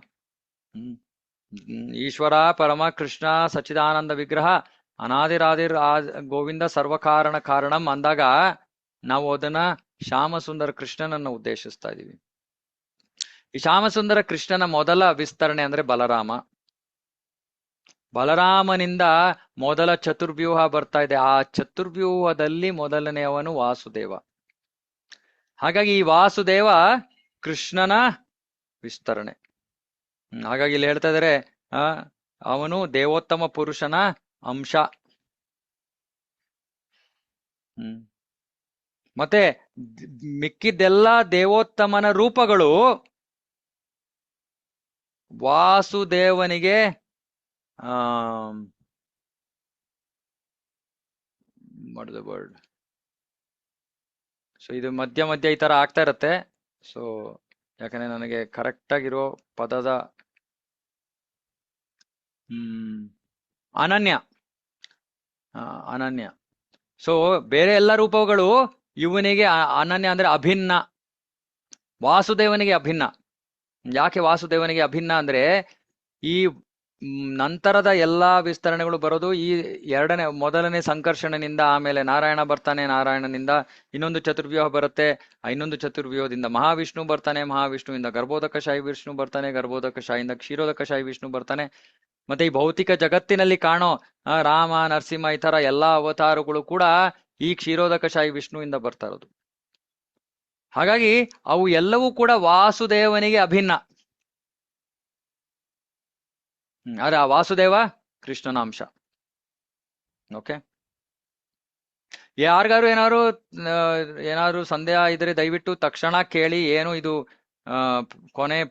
ಈಶ್ವರ ಪರಮ ಕೃಷ್ಣ ಸಚ್ಚಿದಾನಂದ ವಿಗ್ರಹ ಅನಾದಿರಾದಿರ್ ಗೋವಿಂದ ಸರ್ವಕಾರಣ ಕಾರಣಂ ಅಂದಾಗ ನಾವು ಅದನ್ನ ಶ್ಯಾಮ ಸುಂದರ ಕೃಷ್ಣನನ್ನ ಉದ್ದೇಶಿಸ್ತಾ ಇದೀವಿ. ಈ ಶ್ಯಾಮಸುಂದರ ಕೃಷ್ಣನ ಮೊದಲ ವಿಸ್ತರಣೆ ಅಂದ್ರೆ ಬಲರಾಮ. ಬಲರಾಮನಿಂದ ಮೊದಲ ಚತುರ್ವ್ಯೂಹ ಬರ್ತಾ ಇದೆ. ಆ ಚತುರ್ವ್ಯೂಹದಲ್ಲಿ ಮೊದಲನೆಯವನು ವಾಸುದೇವ. ಹಾಗಾಗಿ ಈ ವಾಸುದೇವ ಕೃಷ್ಣನ ವಿಸ್ತರಣೆ. ಹಾಗಾಗಿ ಇಲ್ಲಿ ಹೇಳ್ತಾ ಇದ್ದಾರೆ ಅವನು ದೇವೋತ್ತಮ ಪುರುಷನ ಅಂಶ. ಮತ್ತೆ ಮಿಕ್ಕಿದ್ದೆಲ್ಲ ದೇವೋತ್ತಮನ ರೂಪಗಳು ವಾಸುದೇವನಿಗೆ ವರ್ಡ್. ಸೊ ಇದು ಮಧ್ಯ ಮಧ್ಯ ಈ ತರ ಆಗ್ತಾ ಇರತ್ತೆ. ಸೊ ಯಾಕಂದ್ರೆ ನನಗೆ ಕರೆಕ್ಟ್ ಆಗಿರೋ ಪದದ ಅನನ್ಯ. ಸೊ ಬೇರೆ ಎಲ್ಲ ರೂಪಗಳು ಇವನಿಗೆ ಅನನ್ಯ ಅಂದ್ರೆ ಅಭಿನ್ನ, ವಾಸುದೇವನಿಗೆ ಅಭಿನ್ನ. ಯಾಕೆ ವಾಸುದೇವನಿಗೆ ಅಭಿನ್ನ ಅಂದ್ರೆ ಈ ನಂತರದ ಎಲ್ಲಾ ವಿಸ್ತರಣೆಗಳು ಬರೋದು ಈ ಮೊದಲನೇ ಸಂಕರ್ಷಣನಿಂದ, ಆಮೇಲೆ ನಾರಾಯಣ ಬರ್ತಾನೆ, ನಾರಾಯಣನಿಂದ ಇನ್ನೊಂದು ಚತುರ್ವ್ಯೂಹ ಬರುತ್ತೆ, ಇನ್ನೊಂದು ಚತುರ್ವ್ಯೂಹದಿಂದ ಮಹಾವಿಷ್ಣು ಬರ್ತಾನೆ, ಮಹಾವಿಷ್ಣುವಿಂದ ಗರ್ಭೋದಕಶಾಹಿ ವಿಷ್ಣು ಬರ್ತಾನೆ, ಗರ್ಭೋದಕಶಾಹಿಯಿಂದ ಕ್ಷೀರೋದಕಶಾಹಿ ವಿಷ್ಣು ಬರ್ತಾನೆ. ಮತ್ತೆ ಈ ಭೌತಿಕ ಜಗತ್ತಿನಲ್ಲಿ ಕಾಣೋ ರಾಮ, ನರಸಿಂಹ ಈ ತರ ಎಲ್ಲಾ ಅವತಾರಗಳು ಕೂಡ ಈ ಕ್ಷೀರೋದಕಶಾಹಿ ವಿಷ್ಣುವಿಂದ ಬರ್ತಾ ಇರೋದು. ಹಾಗಾಗಿ ಅವು ಎಲ್ಲವೂ ಕೂಡ ವಾಸುದೇವನಿಗೆ ಅಭಿನ್ನ. ಆದ್ರೆ ಆ ವಾಸುದೇವ ಕೃಷ್ಣನ ಅಂಶ. ಓಕೆ, ಯಾರಿಗಾರು ಏನಾದ್ರು ಸಂದೇಹ ಇದ್ರೆ ದಯವಿಟ್ಟು ತಕ್ಷಣ ಕೇಳಿ. ಏನು ಇದು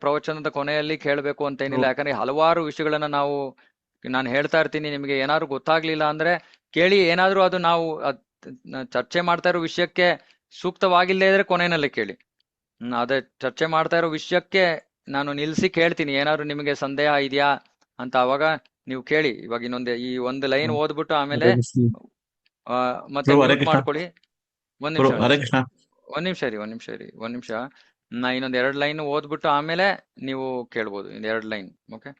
ಪ್ರವಚನದ ಕೊನೆಯಲ್ಲಿ ಕೇಳಬೇಕು ಅಂತ ಏನಿಲ್ಲ. ಯಾಕಂದ್ರೆ ಹಲವಾರು ವಿಷಯಗಳನ್ನ ನಾನು ಹೇಳ್ತಾ ಇರ್ತೀನಿ. ನಿಮಗೆ ಏನಾದ್ರು ಗೊತ್ತಾಗ್ಲಿಲ್ಲ ಅಂದ್ರೆ ಕೇಳಿ. ಏನಾದ್ರು ಅದು ನಾವು ಚರ್ಚೆ ಮಾಡ್ತಾ ಇರೋ ವಿಷಯಕ್ಕೆ ಸೂಕ್ತವಾಗಿಲ್ಲದೆ ಇದ್ರೆ ಕೊನೆಯಲ್ಲಿ ಕೇಳಿ. ಅದೇ ಚರ್ಚೆ ಮಾಡ್ತಾ ಇರೋ ವಿಷಯಕ್ಕೆ ನಾನು ನಿಲ್ಸಿ ಕೇಳ್ತೀನಿ, ಏನಾದ್ರು ನಿಮಗೆ ಸಂದೇಹ ಇದೆಯಾ ಅಂತ. ಅವಾಗ ನೀವು ಕೇಳಿ. ಇವಾಗ ಈ ಒಂದು ಲೈನ್ ಓದ್ಬಿಟ್ಟು ಆಮೇಲೆ ಮತ್ತೆ ಮ್ಯೂಟ್ ಮಾಡ್ಕೊಳ್ಳಿ. ಒಂದ್ ನಿಮಿಷ ರೀ. ನಾ ಇನ್ನೊಂದ್ 2 ಲೈನ್ ಓದ್ಬಿಟ್ಟು ಆಮೇಲೆ ನೀವು ಕೇಳ್ಬೋದು. 2 ಲೈನ್. ಓಕೆ.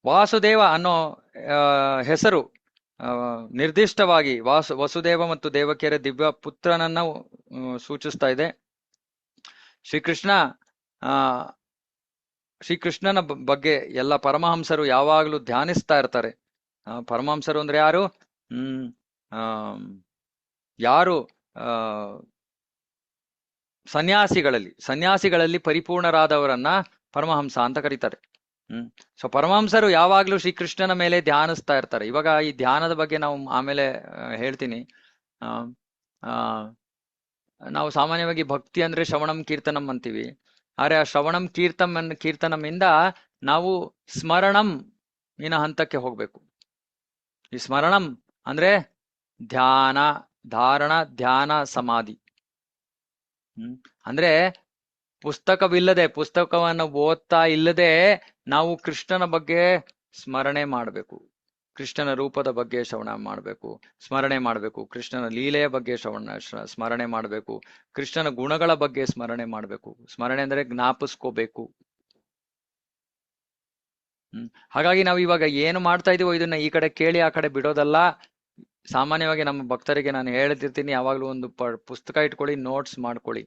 ವಾಸುದೇವ ಅನ್ನೋ ಹೆಸರು ನಿರ್ದಿಷ್ಟವಾಗಿ ವಸುದೇವ ಮತ್ತು ದೇವಕಿಯರ ದಿವ್ಯ ಪುತ್ರನನ್ನ ಸೂಚಿಸ್ತಾ ಇದೆ. ಶ್ರೀಕೃಷ್ಣನ ಬಗ್ಗೆ ಎಲ್ಲ ಪರಮಹಂಸರು ಯಾವಾಗಲೂ ಧ್ಯಾನಿಸ್ತಾ ಇರ್ತಾರೆ. ಪರಮಹಂಸರು ಅಂದ್ರೆ ಯಾರು? ಯಾರು ಸನ್ಯಾಸಿಗಳಲ್ಲಿ ಪರಿಪೂರ್ಣರಾದವರನ್ನ ಪರಮಹಂಸ ಅಂತ ಕರೀತಾರೆ. ಸೊ ಪರಮಹಂಸರು ಯಾವಾಗ್ಲೂ ಶ್ರೀಕೃಷ್ಣನ ಮೇಲೆ ಧ್ಯಾನಿಸ್ತಾ ಇರ್ತಾರೆ. ಇವಾಗ ಈ ಧ್ಯಾನದ ಬಗ್ಗೆ ನಾವು ಆಮೇಲೆ ಹೇಳ್ತೀನಿ. ನಾವು ಸಾಮಾನ್ಯವಾಗಿ ಭಕ್ತಿ ಅಂದ್ರೆ ಶ್ರವಣಂ ಕೀರ್ತನಂ ಅಂತೀವಿ. ಆದ್ರೆ ಆ ಶ್ರವಣಂ ಕೀರ್ತನಮಿಂದ ನಾವು ಸ್ಮರಣಂ ಹಂತಕ್ಕೆ ಹೋಗ್ಬೇಕು. ಈ ಸ್ಮರಣಂ ಅಂದ್ರೆ ಧ್ಯಾನ, ಧಾರಣ, ಧ್ಯಾನ, ಸಮಾಧಿ. ಅಂದ್ರೆ ಪುಸ್ತಕವನ್ನು ಓದ್ತಾ ಇಲ್ಲದೆ ನಾವು ಕೃಷ್ಣನ ಬಗ್ಗೆ ಸ್ಮರಣೆ ಮಾಡಬೇಕು. ಕೃಷ್ಣನ ರೂಪದ ಬಗ್ಗೆ ಶ್ರವಣ ಮಾಡಬೇಕು, ಸ್ಮರಣೆ ಮಾಡಬೇಕು. ಕೃಷ್ಣನ ಲೀಲೆಯ ಬಗ್ಗೆ ಸ್ಮರಣೆ ಮಾಡಬೇಕು. ಕೃಷ್ಣನ ಗುಣಗಳ ಬಗ್ಗೆ ಸ್ಮರಣೆ ಮಾಡಬೇಕು. ಸ್ಮರಣೆ ಅಂದ್ರೆ ಜ್ಞಾಪಿಸ್ಕೋಬೇಕು. ಹಾಗಾಗಿ ನಾವು ಇವಾಗ ಏನು ಮಾಡ್ತಾ ಇದೀವೋ ಇದನ್ನ ಈ ಕಡೆ ಕೇಳಿ ಆ ಕಡೆ ಬಿಡೋದಲ್ಲ. ಸಾಮಾನ್ಯವಾಗಿ ನಮ್ಮ ಭಕ್ತರಿಗೆ ನಾನು ಹೇಳ್ತಿರ್ತೀನಿ, ಯಾವಾಗ್ಲೂ ಒಂದು ಪುಸ್ತಕ ಇಟ್ಕೊಳ್ಳಿ, ನೋಟ್ಸ್ ಮಾಡ್ಕೊಳ್ಳಿ.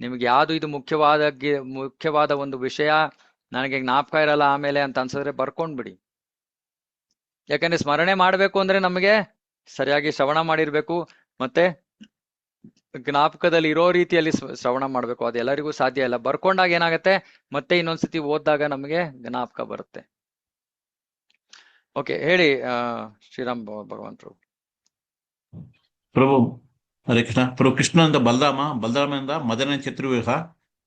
ನಿಮ್ಗೆ ಯಾವ್ದು ಇದು ಮುಖ್ಯವಾದ ಒಂದು ವಿಷಯ ನನಗೆ ಜ್ಞಾಪಕ ಇರಲ್ಲ ಆಮೇಲೆ ಅಂತ ಅನ್ಸಿದ್ರೆ ಬರ್ಕೊಂಡ್ಬಿಡಿ. ಯಾಕಂದ್ರೆ ಸ್ಮರಣೆ ಮಾಡ್ಬೇಕು ಅಂದ್ರೆ ನಮಗೆ ಸರಿಯಾಗಿ ಶ್ರವಣ ಮಾಡಿರ್ಬೇಕು, ಮತ್ತೆ ಜ್ಞಾಪಕದಲ್ಲಿ ಇರೋ ರೀತಿಯಲ್ಲಿ ಶ್ರವಣ ಮಾಡ್ಬೇಕು. ಅದು ಎಲ್ಲರಿಗೂ ಸಾಧ್ಯ ಇಲ್ಲ. ಬರ್ಕೊಂಡಾಗ ಏನಾಗತ್ತೆ, ಮತ್ತೆ ಇನ್ನೊಂದ್ಸತಿ ಓದಿದಾಗ ನಮಗೆ ಜ್ಞಾಪಕ ಬರುತ್ತೆ. ಓಕೆ, ಹೇಳಿ ಶ್ರೀರಾಮ್ ಭಗವಾನ್ ಪ್ರಭು. ಪ್ರಭು ಹರೇ ಕೃಷ್ಣ. ಪ್ರಭು ಕೃಷ್ಣ ಅಂತ ಬಲರಾಮನಿಂದ ಮೊದಲನೇ ಚತುರ್ವ್ಯೂಹ,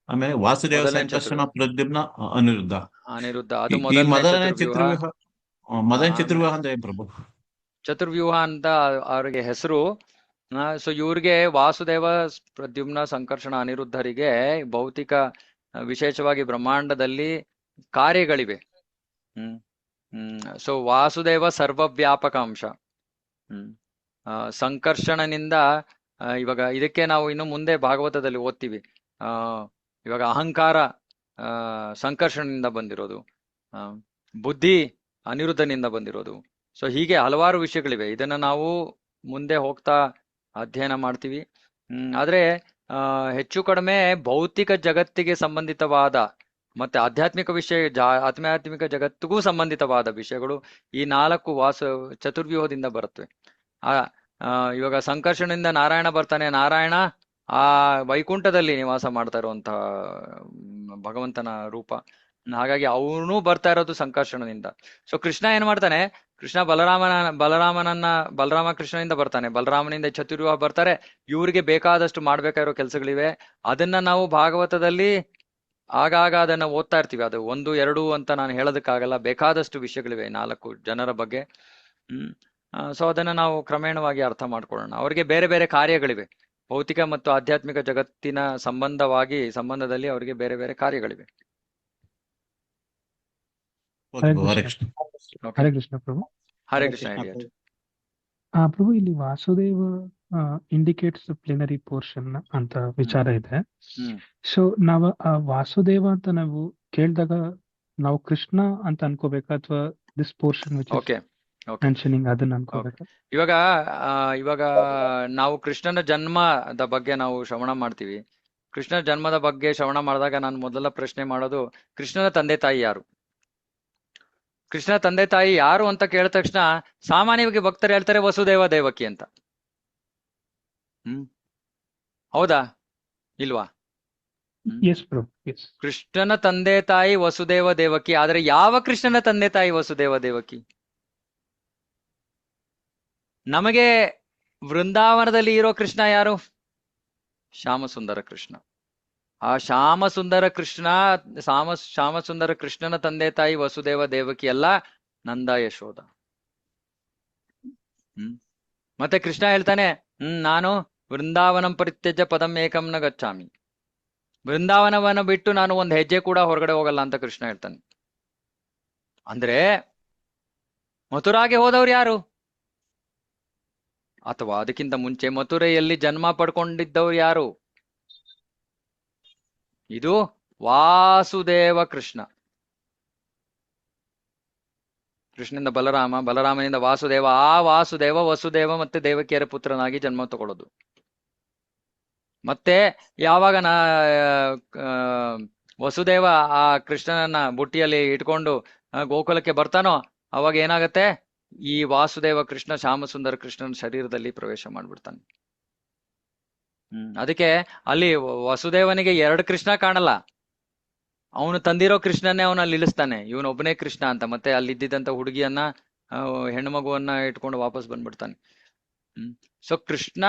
ಆಮೇಲೆ ವಾಸುದೇವ, ಸಂಕರ್ಷಣ, ಪ್ರದ್ಯುಮ್ನ, ಅನಿರುದ್ಧ. ಅದು ಮೊದಲನೇ ಚತುರ್ವ್ಯೂಹ ಅಂತ ಏನ್ ಪ್ರಭು? ಚತುರ್ವ್ಯೂಹ ಅಂತ ಅವ್ರಿಗೆ ಹೆಸರು. ಸೊ ಇವ್ರಿಗೆ ವಾಸುದೇವ, ಪ್ರದ್ಯುಮ್ನ, ಸಂಕರ್ಷಣ, ಅನಿರುದ್ಧರಿಗೆ ಭೌತಿಕ ವಿಶೇಷವಾಗಿ ಬ್ರಹ್ಮಾಂಡದಲ್ಲಿ ಕಾರ್ಯಗಳಿವೆ. ಸೊ ವಾಸುದೇವ ಸರ್ವವ್ಯಾಪಕ ಅಂಶ. ಸಂಕರ್ಷಣನಿಂದ ಇವಾಗ ಇದಕ್ಕೆ ನಾವು ಇನ್ನು ಮುಂದೆ ಭಾಗವತದಲ್ಲಿ ಓದ್ತೀವಿ. ಇವಾಗ ಅಹಂಕಾರ ಸಂಕರ್ಷಣನಿಂದ ಬಂದಿರೋದು, ಬುದ್ಧಿ ಅನಿರುದ್ಧನಿಂದ ಬಂದಿರೋದು. ಸೊ ಹೀಗೆ ಹಲವಾರು ವಿಷಯಗಳಿವೆ. ಇದನ್ನ ನಾವು ಮುಂದೆ ಹೋಗ್ತಾ ಅಧ್ಯಯನ ಮಾಡ್ತೀವಿ. ಆದ್ರೆ ಹೆಚ್ಚು ಕಡಿಮೆ ಭೌತಿಕ ಜಗತ್ತಿಗೆ ಸಂಬಂಧಿತವಾದ ಮತ್ತೆ ಆಧ್ಯಾತ್ಮಿಕ ಜಗತ್ತಿಗೂ ಸಂಬಂಧಿತವಾದ ವಿಷಯಗಳು ಈ 4 ಚತುರ್ವ್ಯೂಹದಿಂದ ಬರುತ್ತವೆ. ಇವಾಗ ಸಂಕರ್ಷಣದಿಂದ ನಾರಾಯಣ ಬರ್ತಾನೆ. ನಾರಾಯಣ ಆ ವೈಕುಂಠದಲ್ಲಿ ನಿವಾಸ ಮಾಡ್ತಾ ಇರುವಂತಹ ಭಗವಂತನ ರೂಪ. ಹಾಗಾಗಿ ಅವನು ಬರ್ತಾ ಇರೋದು ಸಂಕರ್ಷಣದಿಂದ. ಸೊ ಕೃಷ್ಣ ಏನ್ ಮಾಡ್ತಾನೆ? ಕೃಷ್ಣ ಬಲರಾಮ ಕೃಷ್ಣನಿಂದ ಬರ್ತಾನೆ. ಬಲರಾಮನಿಂದ ಚತುರ್ವ್ಯೂಹ ಬರ್ತಾರೆ. ಇವ್ರಿಗೆ ಬೇಕಾದಷ್ಟು ಮಾಡ್ಬೇಕಾಗಿರೋ ಕೆಲಸಗಳಿವೆ. ಅದನ್ನ ನಾವು ಭಾಗವತದಲ್ಲಿ ಆಗಾಗ ಅದನ್ನ ಓದ್ತಾ ಇರ್ತೀವಿ. ಅದು 1, 2 ಅಂತ ನಾನು ಹೇಳೋದಕ್ಕಾಗಲ್ಲ. ಬೇಕಾದಷ್ಟು ವಿಷಯಗಳಿವೆ 4 ಜನರ ಬಗ್ಗೆ. ಸೊ ಅದನ್ನ ನಾವು ಕ್ರಮೇಣವಾಗಿ ಅರ್ಥ ಮಾಡ್ಕೊಳ್ಳೋಣ. ಅವರಿಗೆ ಬೇರೆ ಬೇರೆ ಕಾರ್ಯಗಳಿವೆ. ಭೌತಿಕ ಮತ್ತು ಆಧ್ಯಾತ್ಮಿಕ ಜಗತ್ತಿನ ಸಂಬಂಧದಲ್ಲಿ ಅವರಿಗೆ ಬೇರೆ ಬೇರೆ ಕಾರ್ಯಗಳಿವೆ. ಹರೇ ಕೃಷ್ಣ ಪ್ರಭು. ಹರೇ ಕೃಷ್ಣ ಹೇಳಿ. ಪ್ರಭು ಇಲ್ಲಿ ವಾಸುದೇವ ಇಂಡಿಕೇಟ್ಸ್ ಪ್ಲಿನರಿ ಪೋರ್ಷನ್ ಅಂತ ವಿಚಾರ ಇದೆ. ಹ್ಮ್ ಸೊ ನಾವು ಆ ವಾಸುದೇವ ಅಂತ ನಾವು ಕೇಳಿದಾಗ ನಾವು ಕೃಷ್ಣ ಅಂತ ಅನ್ಕೋಬೇಕಾ ಅಥವಾ this portion which is okay okay mentioning ಅದನ್ನ ಅನ್ಕೋಬೇಕಾ? ಇವಾಗ ಇವಾಗ ನಾವು ಕೃಷ್ಣನ ಜನ್ಮದ ಬಗ್ಗೆ ನಾವು ಶ್ರವಣ ಮಾಡ್ತೀವಿ. ಕೃಷ್ಣನ ಜನ್ಮದ ಬಗ್ಗೆ ಶ್ರವಣ ಮಾಡಿದಾಗ ನಾನು ಮೊದಲ ಪ್ರಶ್ನೆ ಮಾಡೋದು, ಕೃಷ್ಣನ ತಂದೆ ತಾಯಿ ಯಾರು? ಕೃಷ್ಣನ ತಂದೆ ತಾಯಿ ಯಾರು ಅಂತ ಕೇಳಿದ ತಕ್ಷಣ ಸಾಮಾನ್ಯವಾಗಿ ಭಕ್ತರು ಹೇಳ್ತಾರೆ ವಸುದೇವ ದೇವಕಿ ಅಂತ. ಹೌದಾ ಇಲ್ವಾ? ಎಸ್ ಪ್ರಭು, ಎಸ್. ಕೃಷ್ಣನ ತಂದೆ ತಾಯಿ ವಸುದೇವ ದೇವಕಿ. ಆದ್ರೆ ಯಾವ ಕೃಷ್ಣನ ತಂದೆ ತಾಯಿ ವಸುದೇವ ದೇವಕಿ? ನಮಗೆ ವೃಂದಾವನದಲ್ಲಿ ಇರೋ ಕೃಷ್ಣ ಯಾರು? ಶ್ಯಾಮಸುಂದರ ಕೃಷ್ಣ. ಆ ಶ್ಯಾಮಸುಂದರ ಕೃಷ್ಣನ ತಂದೆ ತಾಯಿ ವಸುದೇವ ದೇವಕಿ ಅಲ್ಲ, ನಂದ ಯಶೋದ. ಮತ್ತೆ ಕೃಷ್ಣ ಹೇಳ್ತಾನೆ, ನಾನು ವೃಂದಾವನಂ ಪರಿತ್ಯಜ್ಯ ಪದಂ ಏಕಂ ನ ಗಚ್ಚಾಮಿ. ವೃಂದಾವನವನ್ನ ಬಿಟ್ಟು ನಾನು ಒಂದ್ ಹೆಜ್ಜೆ ಕೂಡ ಹೊರಗಡೆ ಹೋಗಲ್ಲ ಅಂತ ಕೃಷ್ಣ ಹೇಳ್ತಾನೆ. ಅಂದ್ರೆ ಮಥುರಾಗೆ ಹೋದವ್ರು ಯಾರು? ಅಥವಾ ಅದಕ್ಕಿಂತ ಮುಂಚೆ ಮಥುರೆಯಲ್ಲಿ ಜನ್ಮ ಪಡ್ಕೊಂಡಿದ್ದವ್ರು ಯಾರು? ಇದು ವಾಸುದೇವ ಕೃಷ್ಣ. ಕೃಷ್ಣನಿಂದ ಬಲರಾಮ, ಬಲರಾಮನಿಂದ ವಾಸುದೇವ, ಆ ವಾಸುದೇವ ವಸುದೇವ ಮತ್ತೆ ದೇವಕಿಯರ ಪುತ್ರನಾಗಿ ಜನ್ಮ ತಗೊಳ್ಳೋದು. ಮತ್ತೆ ಯಾವಾಗ ವಸುದೇವ ಆ ಕೃಷ್ಣನನ್ನ ಬುಟ್ಟಿಯಲ್ಲಿ ಇಟ್ಕೊಂಡು ಗೋಕುಲಕ್ಕೆ ಬರ್ತಾನೋ ಅವಾಗ ಏನಾಗತ್ತೆ? ಈ ವಾಸುದೇವ ಕೃಷ್ಣ ಶ್ಯಾಮಸುಂದರ ಕೃಷ್ಣನ ಶರೀರದಲ್ಲಿ ಪ್ರವೇಶ ಮಾಡ್ಬಿಡ್ತಾನೆ. ಅದಕ್ಕೆ ಅಲ್ಲಿ ವಸುದೇವನಿಗೆ 2 ಕೃಷ್ಣ ಕಾಣಲ್ಲ. ಅವನು ತಂದಿರೋ ಕೃಷ್ಣನ್ನೇ ಅವನ ಅಲ್ಲಿ ಇಳಿಸ್ತಾನೆ, ಇವನೊಬ್ಬನೇ ಕೃಷ್ಣ ಅಂತ. ಮತ್ತೆ ಅಲ್ಲಿದ್ದಂತ ಹುಡುಗಿಯನ್ನ ಹೆಣ್ಣು ಮಗುವನ್ನ ಇಟ್ಕೊಂಡು ವಾಪಸ್ ಬಂದ್ಬಿಡ್ತಾನೆ. ಸೊ ಕೃಷ್ಣ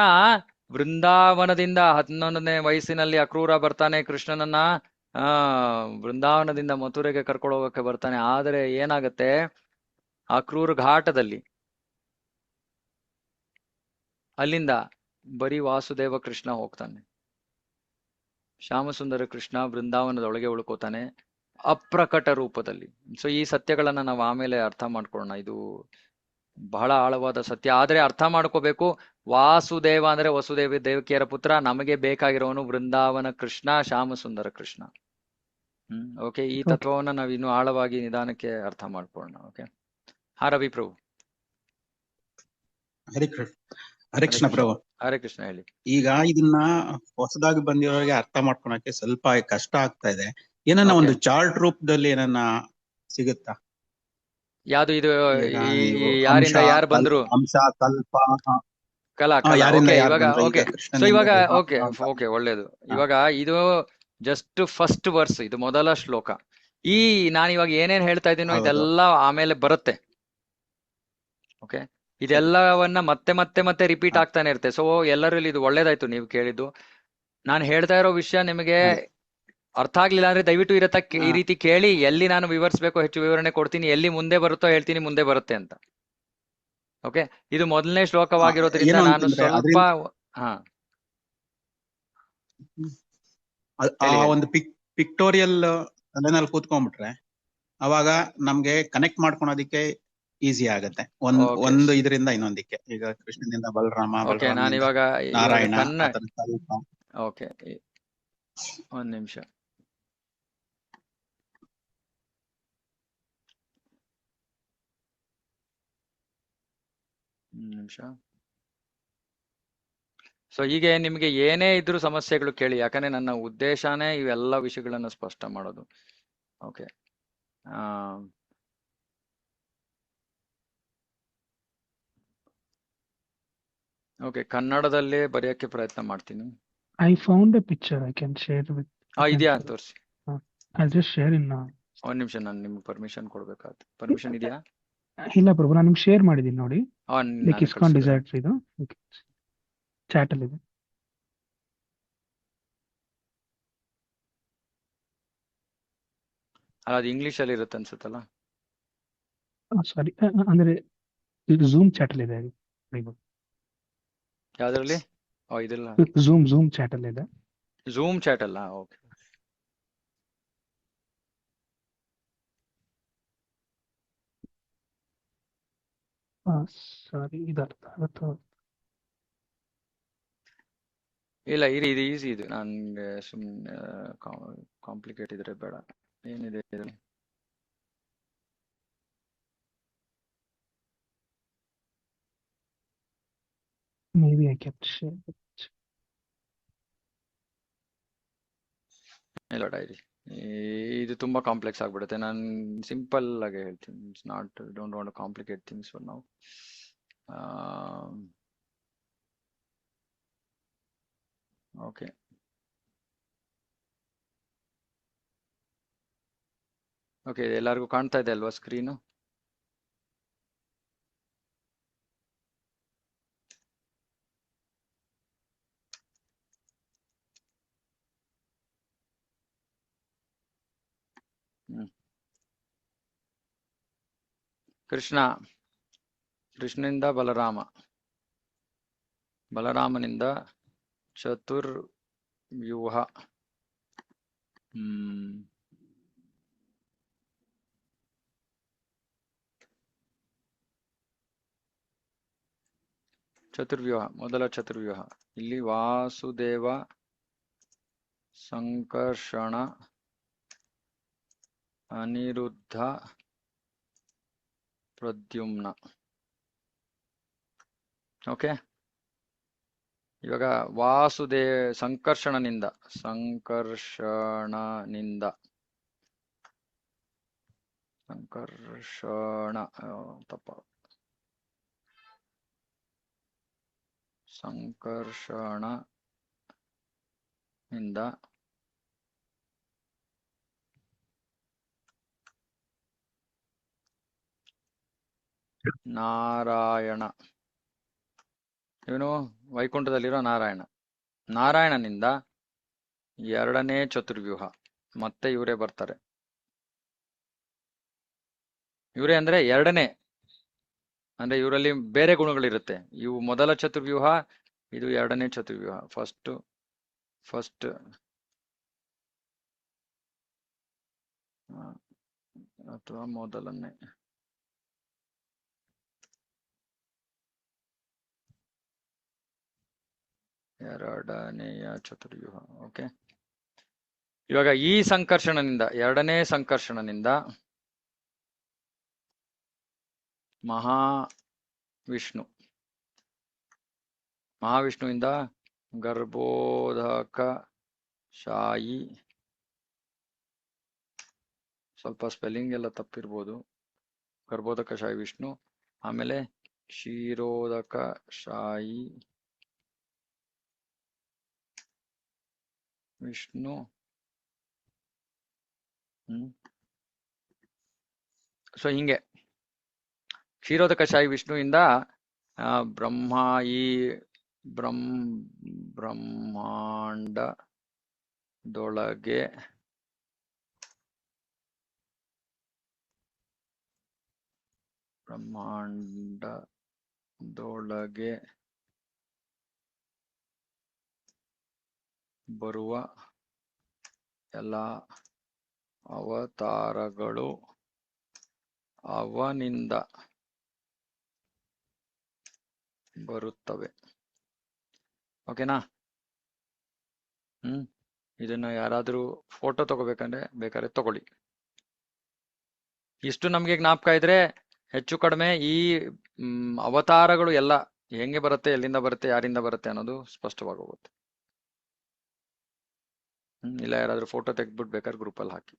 ವೃಂದಾವನದಿಂದ 11ನೇ ವಯಸ್ಸಿನಲ್ಲಿ ಅಕ್ರೂರ ಬರ್ತಾನೆ, ಕೃಷ್ಣನನ್ನ ವೃಂದಾವನದಿಂದ ಮಥುರೆಗೆ ಕರ್ಕೊಂಡು ಹೋಗಕ್ಕೆ ಬರ್ತಾನೆ. ಆದರೆ ಏನಾಗತ್ತೆ, ಅಕ್ರೂರ ಘಾಟದಲ್ಲಿ ಅಲ್ಲಿಂದ ಬರೀ ವಾಸುದೇವ ಕೃಷ್ಣ ಹೋಗ್ತಾನೆ. ಶ್ಯಾಮಸುಂದರ ಕೃಷ್ಣ ವೃಂದಾವನದೊಳಗೆ ಉಳ್ಕೋತಾನೆ ಅಪ್ರಕಟ ರೂಪದಲ್ಲಿ. ಸೊ ಈ ಸತ್ಯಗಳನ್ನ ನಾವು ಆಮೇಲೆ ಅರ್ಥ ಮಾಡ್ಕೊಳ್ಳೋಣ. ಇದು ಬಹಳ ಆಳವಾದ ಸತ್ಯ. ಆದ್ರೆ ಅರ್ಥ ಮಾಡ್ಕೋಬೇಕು, ವಾಸುದೇವ ಅಂದ್ರೆ ವಸುದೇವ ದೇವಕಿಯರ ಪುತ್ರ. ನಮಗೆ ಬೇಕಾಗಿರೋನು ವೃಂದಾವನ ಕೃಷ್ಣ, ಶ್ಯಾಮಸುಂದರ ಕೃಷ್ಣ. ಓಕೆ, ಈ ತತ್ವವನ್ನ ನಾವು ಇನ್ನು ಆಳವಾಗಿ ನಿಧಾನಕ್ಕೆ ಅರ್ಥ ಮಾಡ್ಕೊಳ್ಳೋಣ. ಓಕೆ, ರವಿ ಪ್ರಭು. ಹರೇ ಕೃಷ್ಣ ಪ್ರಭು. ಹರೇ ಕೃಷ್ಣ, ಹೇಳಿ. ಈಗ ಇದನ್ನ ಹೊಸದಾಗಿ ಬಂದಿರೋರಿಗೆ ಅರ್ಥ ಮಾಡ್ಕೊಳಕ್ಕೆ ಸ್ವಲ್ಪ ಕಷ್ಟ ಆಗ್ತಾ ಇದೆ. ಏನನ್ನ ಒಂದು ಚಾರ್ಟ್ ರೂಪದಲ್ಲಿ ಏನನ್ನ ಸಿಗುತ್ತಾ? ಯಾವ್ದು ಇದು? ಯಾರಿಂದ ಯಾರು ಬಂದ್ರು? ಅಂಶ, ಕಲ್ಪ, ಕಲಾ ಯಾರಿಂದ ಇವಾಗ ಓಕೆ. ಸೊ ಇವಾಗ ಓಕೆ ಒಳ್ಳೇದು. ಇವಾಗ ಇದು ಜಸ್ಟ್ ಫಸ್ಟ್ ವರ್ಸ್, ಇದು ಮೊದಲ ಶ್ಲೋಕ. ನಾನು ಇವಾಗ ಏನೇನ್ ಹೇಳ್ತಾ ಇದ್ದೀನೋ ಇದೆಲ್ಲ ಆಮೇಲೆ ಬರುತ್ತೆ. ಓಕೆ, ಇದೆಲ್ಲವನ್ನ ಮತ್ತೆ ಮತ್ತೆ ಮತ್ತೆ ರಿಪೀಟ್ ಆಗ್ತಾನೆ ಇರುತ್ತೆ. ಸೊ ಎಲ್ಲರಲ್ಲಿ ಇದು ಒಳ್ಳೇದಾಯ್ತು ನೀವು ಕೇಳಿದ್ದು. ನಾನು ಹೇಳ್ತಾ ಇರೋ ವಿಷಯ ನಿಮಗೆ ಅರ್ಥ ಆಗ್ಲಿಲ್ಲ ಅಂದ್ರೆ ದಯವಿಟ್ಟು ಈ ರೀತಿ ಕೇಳಿ. ಎಲ್ಲಿ ನಾನು ವಿವರಿಸ್ಬೇಕು ಹೆಚ್ಚು ವಿವರಣೆ ಕೊಡ್ತೀನಿ, ಎಲ್ಲಿ ಮುಂದೆ ಬರುತ್ತೋ ಹೇಳ್ತೀನಿ, ಮುಂದೆ ಬರುತ್ತೆ ಅಂತ. ಓಕೆ, ಇದು ಮೊದಲನೇ ಶ್ಲೋಕವಾಗಿರೋದ್ರಿಂದ ನಾನು ಸ್ವಲ್ಪ ಒಂದು ಪಿಕ್ಟೋರಿಯಲ್ ಅಲ್ಲೇನಲ್ಲಿ ಕೂತ್ಕೊಂಡ್ಬಿಟ್ರೆ ಅವಾಗ ನಮ್ಗೆ ಕನೆಕ್ಟ್ ಮಾಡ್ಕೊಳೋದಿಕ್ಕೆ ಈಸಿ ಆಗತ್ತೆ. ಒಂದು ಇದರಿಂದ ಇನ್ನೊಂದಕ್ಕೆ. ಈಗ ಕೃಷ್ಣನಿಂದ ಬಲರಾಮ, ನಾನಿವಾಗ ನಾರಾಯಣ. ಓಕೆ, ಒಂದ್ ನಿಮಿಷ. ಸೊ ಹೀಗೆ ನಿಮ್ಗೆ ಏನೇ ಇದ್ರು ಸಮಸ್ಯೆಗಳು ಕೇಳಿ, ಯಾಕಂದ್ರೆ ನನ್ನ ಉದ್ದೇಶನೇ ಇವೆಲ್ಲ ವಿಷಯಗಳನ್ನ ಸ್ಪಷ್ಟ ಮಾಡೋದು. ಓಕೆ, ಓಕೆ, ಕನ್ನಡದಲ್ಲೇ ಬರೆಯಕ್ಕೆ ಪ್ರಯತ್ನ ಮಾಡ್ತೀನಿ. I found a picture I can share with. ಇದೆಯಾ ತೋರಿಸಿ. I'll just share in now. ಒಂದ್ ನಿಮಿಷ, ನಾನು ನಿಮ್ಗೆ ಪರ್ಮಿಷನ್ ಕೊಡ್ಬೇಕಾಗುತ್ತೆ. ಪರ್ಮಿಷನ್ ಇದೆಯಾ? ಇಲ್ಲ ಪ್ರಭು, ನಾನು ನಿಮ್ಗೆ ಶೇರ್ ಮಾಡಿದೀನಿ ನೋಡಿ. ಇಸ್ಕಾನ್ ಡಿಸೈರ್ಸ್ ಇದು ಚಾಟ್ ಅಲ್ಲಿ ಇದೆ. ಅದು ಇಂಗ್ಲಿಷ್ ಅಲ್ಲಿ ಇರುತ್ತೆ ಅನ್ಸುತ್ತಲ್ಲ. ಸಾರಿ, ಅಂದ್ರೆ ಇದು ಝೂಮ್ ಚಾಟ್ ಅಲ್ಲಿ ಇದೆ. ಯಾವ್ದ್ರಲ್ಲಿ? ಇದೆಲ್ಲ ಝೂಮ್ ಚಾಟ್ ಅಲ್ಲಿ ಇದೆ. ಝೂಮ್ ಚಾಟ್ ಅಲ್ಲ? ಓಕೆ. ಸಾರಿ, ಇದು ಅರ್ಥ ಆಗುತ್ತೋ? ಇಲ್ಲ ಇರಿ, ಇದು ಈಸಿ ಇದು. ನನ್ಗೆ ಸುಮ್ಮನೆ ಕಾಂಪ್ಲಿಕೇಟ್ ಇದ್ರೆ ಬೇಡ. ಏನಿದೆ ಇದ್ರಲ್ಲಿ? Maybe I kept share. ಇಲ್ಲ ಡೈರಿ, ಇದು ತುಂಬಾ ಕಾಂಪ್ಲೆಕ್ಸ್ ಆಗ್ಬಿಡುತ್ತೆ. ನಾನು ಸಿಂಪಲ್ ಆಗಿ ಹೇಳ್ತೀನಿ. It's not, don't want complicate things for now. Okay, okay, ಎಲ್ಲರಿಗೂ ಕಾಣ್ತಾ ಇದೆ ಅಲ್ವಾ ಸ್ಕ್ರೀನು? ಕೃಷ್ಣನಿಂದ ಬಲರಾಮ, ಬಲರಾಮನಿಂದ ಚತುರ್ವ್ಯೂಹ. ಚತುರ್ವ್ಯೂಹ, ಮೊದಲ ಚತುರ್ವ್ಯೂಹ. ಇಲ್ಲಿ ವಾಸುದೇವ, ಸಂಕರ್ಷಣ, ಅನಿರುದ್ಧ, ಪ್ರದ್ಯುಮ್ನ. ಓಕೆ, ಇವಾಗ ಸಂಕರ್ಷಣನಿಂದ ನಾರಾಯಣ, ಇವನು ವೈಕುಂಠದಲ್ಲಿರೋ ನಾರಾಯಣನಿಂದ ಎರಡನೇ ಚತುರ್ವ್ಯೂಹ. ಮತ್ತೆ ಇವರೇ ಬರ್ತಾರೆ. ಇವರೇ ಅಂದ್ರೆ ಎರಡನೇ, ಅಂದ್ರೆ ಇವರಲ್ಲಿ ಬೇರೆ ಗುಣಗಳಿರುತ್ತೆ. ಇವು ಮೊದಲ ಚತುರ್ವ್ಯೂಹ, ಇದು ಎರಡನೇ ಚತುರ್ವ್ಯೂಹ. ಫಸ್ಟ್ ಅಥವಾ ಮೊದಲನೇ. ಎರಡನೆಯ ಚತುರ್ವ್ಯೂಹ. ಓಕೆ, ಇವಾಗ ಈ ಎರಡನೇ ಸಂಕರ್ಷಣನಿಂದ ಮಹಾವಿಷ್ಣುವಿಂದ ಗರ್ಭೋದಕ ಶಾಯಿ, ಸ್ವಲ್ಪ ಸ್ಪೆಲ್ಲಿಂಗ್ ಎಲ್ಲ ತಪ್ಪಿರ್ಬೋದು, ಗರ್ಭೋದಕ ಶಾಯಿ ವಿಷ್ಣು. ಆಮೇಲೆ ಕ್ಷೀರೋದಕ ಶಾಯಿ ವಿಷ್ಣು. ಸೊ ಹಿಂಗೆ ಕ್ಷೀರೋದಕ ಶಾಯಿ ವಿಷ್ಣುವಿಂದ ಬ್ರಹ್ಮಾಂಡದೊಳಗೆ ಬರುವ ಎಲ್ಲ ಅವತಾರಗಳು ಅವನಿಂದ ಬರುತ್ತವೆ. ಓಕೆನಾ? ಇದನ್ನ ಯಾರಾದ್ರೂ ಫೋಟೋ ತಗೋಬೇಕಂದ್ರೆ ಬೇಕಾದ್ರೆ ತಗೊಳ್ಳಿ. ಇಷ್ಟು ನಮ್ಗೆ ಜ್ಞಾಪಕ ಇದ್ರೆ ಹೆಚ್ಚು ಕಡಿಮೆ ಈ ಅವತಾರಗಳು ಎಲ್ಲ ಹೆಂಗೆ ಬರುತ್ತೆ, ಎಲ್ಲಿಂದ ಬರುತ್ತೆ, ಯಾರಿಂದ ಬರುತ್ತೆ ಅನ್ನೋದು ಸ್ಪಷ್ಟವಾಗಿ ಹೋಗುತ್ತೆ. ಇಲ್ಲ ಯಾರಾದ್ರೂ ಫೋಟೋ ತೆಗೆದ್ಬಿಟ್ಟು ಬೇಕಾದ್ರೆ ಗ್ರೂಪಲ್ಲಿ ಹಾಕಿ.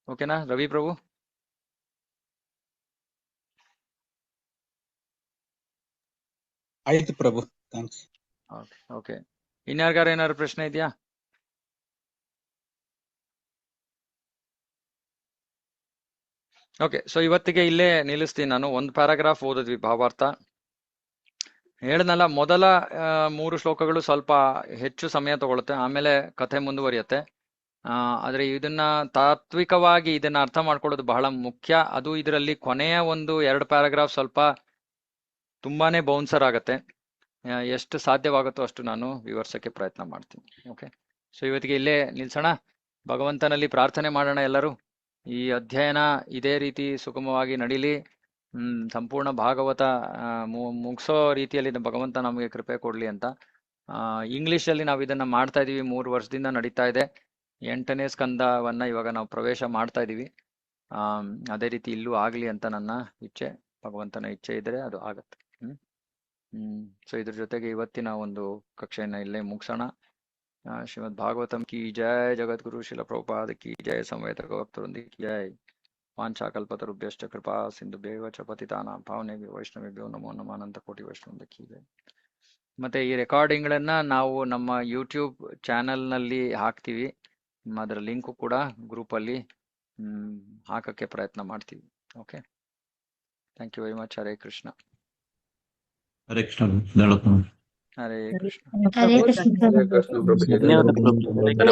ಓಕೆನಾ ರವಿ ಪ್ರಭು? ಆಯ್ತು ಪ್ರಭು, ಥ್ಯಾಂಕ್ಸ್. ಓಕೆ, ಇನ್ಯಾರಿಗಾರ ಏನಾದ್ರು ಪ್ರಶ್ನೆ ಇದೆಯಾ? ಓಕೆ, ಸೊ ಇವತ್ತಿಗೆ ಇಲ್ಲೇ ನಿಲ್ಲಿಸ್ತೀನಿ ನಾನು. ಒಂದು ಪ್ಯಾರಾಗ್ರಾಫ್ ಓದಿದ್ವಿ ಭಾವಾರ್ಥ. ಹೇಳ್ದಲ್ಲ, ಮೊದಲ 3 ಶ್ಲೋಕಗಳು ಸ್ವಲ್ಪ ಹೆಚ್ಚು ಸಮಯ ತಗೊಳುತ್ತೆ, ಆಮೇಲೆ ಕಥೆ ಮುಂದುವರಿಯುತ್ತೆ. ಆದ್ರೆ ಇದನ್ನ ತಾತ್ವಿಕವಾಗಿ ಇದನ್ನ ಅರ್ಥ ಮಾಡ್ಕೊಳ್ಳೋದು ಬಹಳ ಮುಖ್ಯ. ಅದು ಇದರಲ್ಲಿ ಕೊನೆಯ 1-2 ಪ್ಯಾರಾಗ್ರಾಫ್ ಸ್ವಲ್ಪ ತುಂಬಾನೇ ಬೌನ್ಸರ್ ಆಗತ್ತೆ. ಎಷ್ಟು ಸಾಧ್ಯವಾಗುತ್ತೋ ಅಷ್ಟು ನಾನು ವಿವರಿಸಕ್ಕೆ ಪ್ರಯತ್ನ ಮಾಡ್ತೀನಿ. ಓಕೆ, ಸೊ ಇವತ್ತಿಗೆ ಇಲ್ಲೇ ನಿಲ್ಸೋಣ. ಭಗವಂತನಲ್ಲಿ ಪ್ರಾರ್ಥನೆ ಮಾಡೋಣ ಎಲ್ಲರೂ. ಈ ಅಧ್ಯಯನ ಇದೇ ರೀತಿ ಸುಗಮವಾಗಿ ನಡೀಲಿ. ಸಂಪೂರ್ಣ ಭಾಗವತ ಮುಗಿಸೋ ರೀತಿಯಲ್ಲಿ ಭಗವಂತ ನಮಗೆ ಕೃಪೆ ಕೊಡ್ಲಿ ಅಂತ. ಇಂಗ್ಲಿಷ್ ಅಲ್ಲಿ ನಾವು ಇದನ್ನ ಮಾಡ್ತಾ ಇದೀವಿ, 3 ವರ್ಷದಿಂದ ನಡೀತಾ ಇದೆ. 8ನೇ ಸ್ಕಂದವನ್ನ ಇವಾಗ ನಾವು ಪ್ರವೇಶ ಮಾಡ್ತಾ ಇದೀವಿ. ಅದೇ ರೀತಿ ಇಲ್ಲೂ ಆಗ್ಲಿ ಅಂತ ನನ್ನ ಇಚ್ಛೆ. ಭಗವಂತನ ಇಚ್ಛೆ ಇದ್ರೆ ಅದು ಆಗತ್ತೆ. ಸೊ ಇದ್ರ ಜೊತೆಗೆ ಇವತ್ತಿನ ಒಂದು ಕಕ್ಷೆಯನ್ನ ಇಲ್ಲೇ ಮುಗಿಸೋಣ. ಶ್ರೀಮದ್ ಭಾಗವತಂ ಕಿ ಜಯ, ಜಗದ್ಗುರು ಶಿಲ ಪ್ರಭುಪಾದ ಕಿ ಜಯ, ಸಮವೇತ ಭಕ್ತವೃಂದ ಕಿ ಜಯ. ವಾಂಛಾಕಲ್ಪತರುಭ್ಯಶ್ಚ ಕೃಪಾ ಸಿಂಧುಭ್ಯೇವ ಚ ಪತಿತಾನಾಂ ಪಾವನೇಭ್ಯೋ ವೈಷ್ಣವೇಭ್ಯೋ ನಮೋ ನಮಃ ಅನಂತ ಕೋಟಿ ವೈಷ್ಣವೃಂದ ಕಿ ಜಯ. ಮತ್ತೆ ಈ ರೆಕಾರ್ಡಿಂಗ್ಗಳನ್ನ ನಾವು ನಮ್ಮ ಯೂಟ್ಯೂಬ್ ಚಾನೆಲ್ ನಲ್ಲಿ ಹಾಕ್ತಿವಿ. ಅದರ ಲಿಂಕು ಕೂಡ ಗ್ರೂಪ್ ಅಲ್ಲಿ ಹಾಕಕ್ಕೆ ಪ್ರಯತ್ನ ಮಾಡ್ತೀವಿ. Okay, thank you very much. Hare Krishna. Hare Krishna. ಧನ್ಯವಾದ. ಹರೇ ಕೃಷ್ಣ. ಹರೇ ಕೃಷ್ಣ. ಧನ್ಯವಾದ ಪ್ರಭು.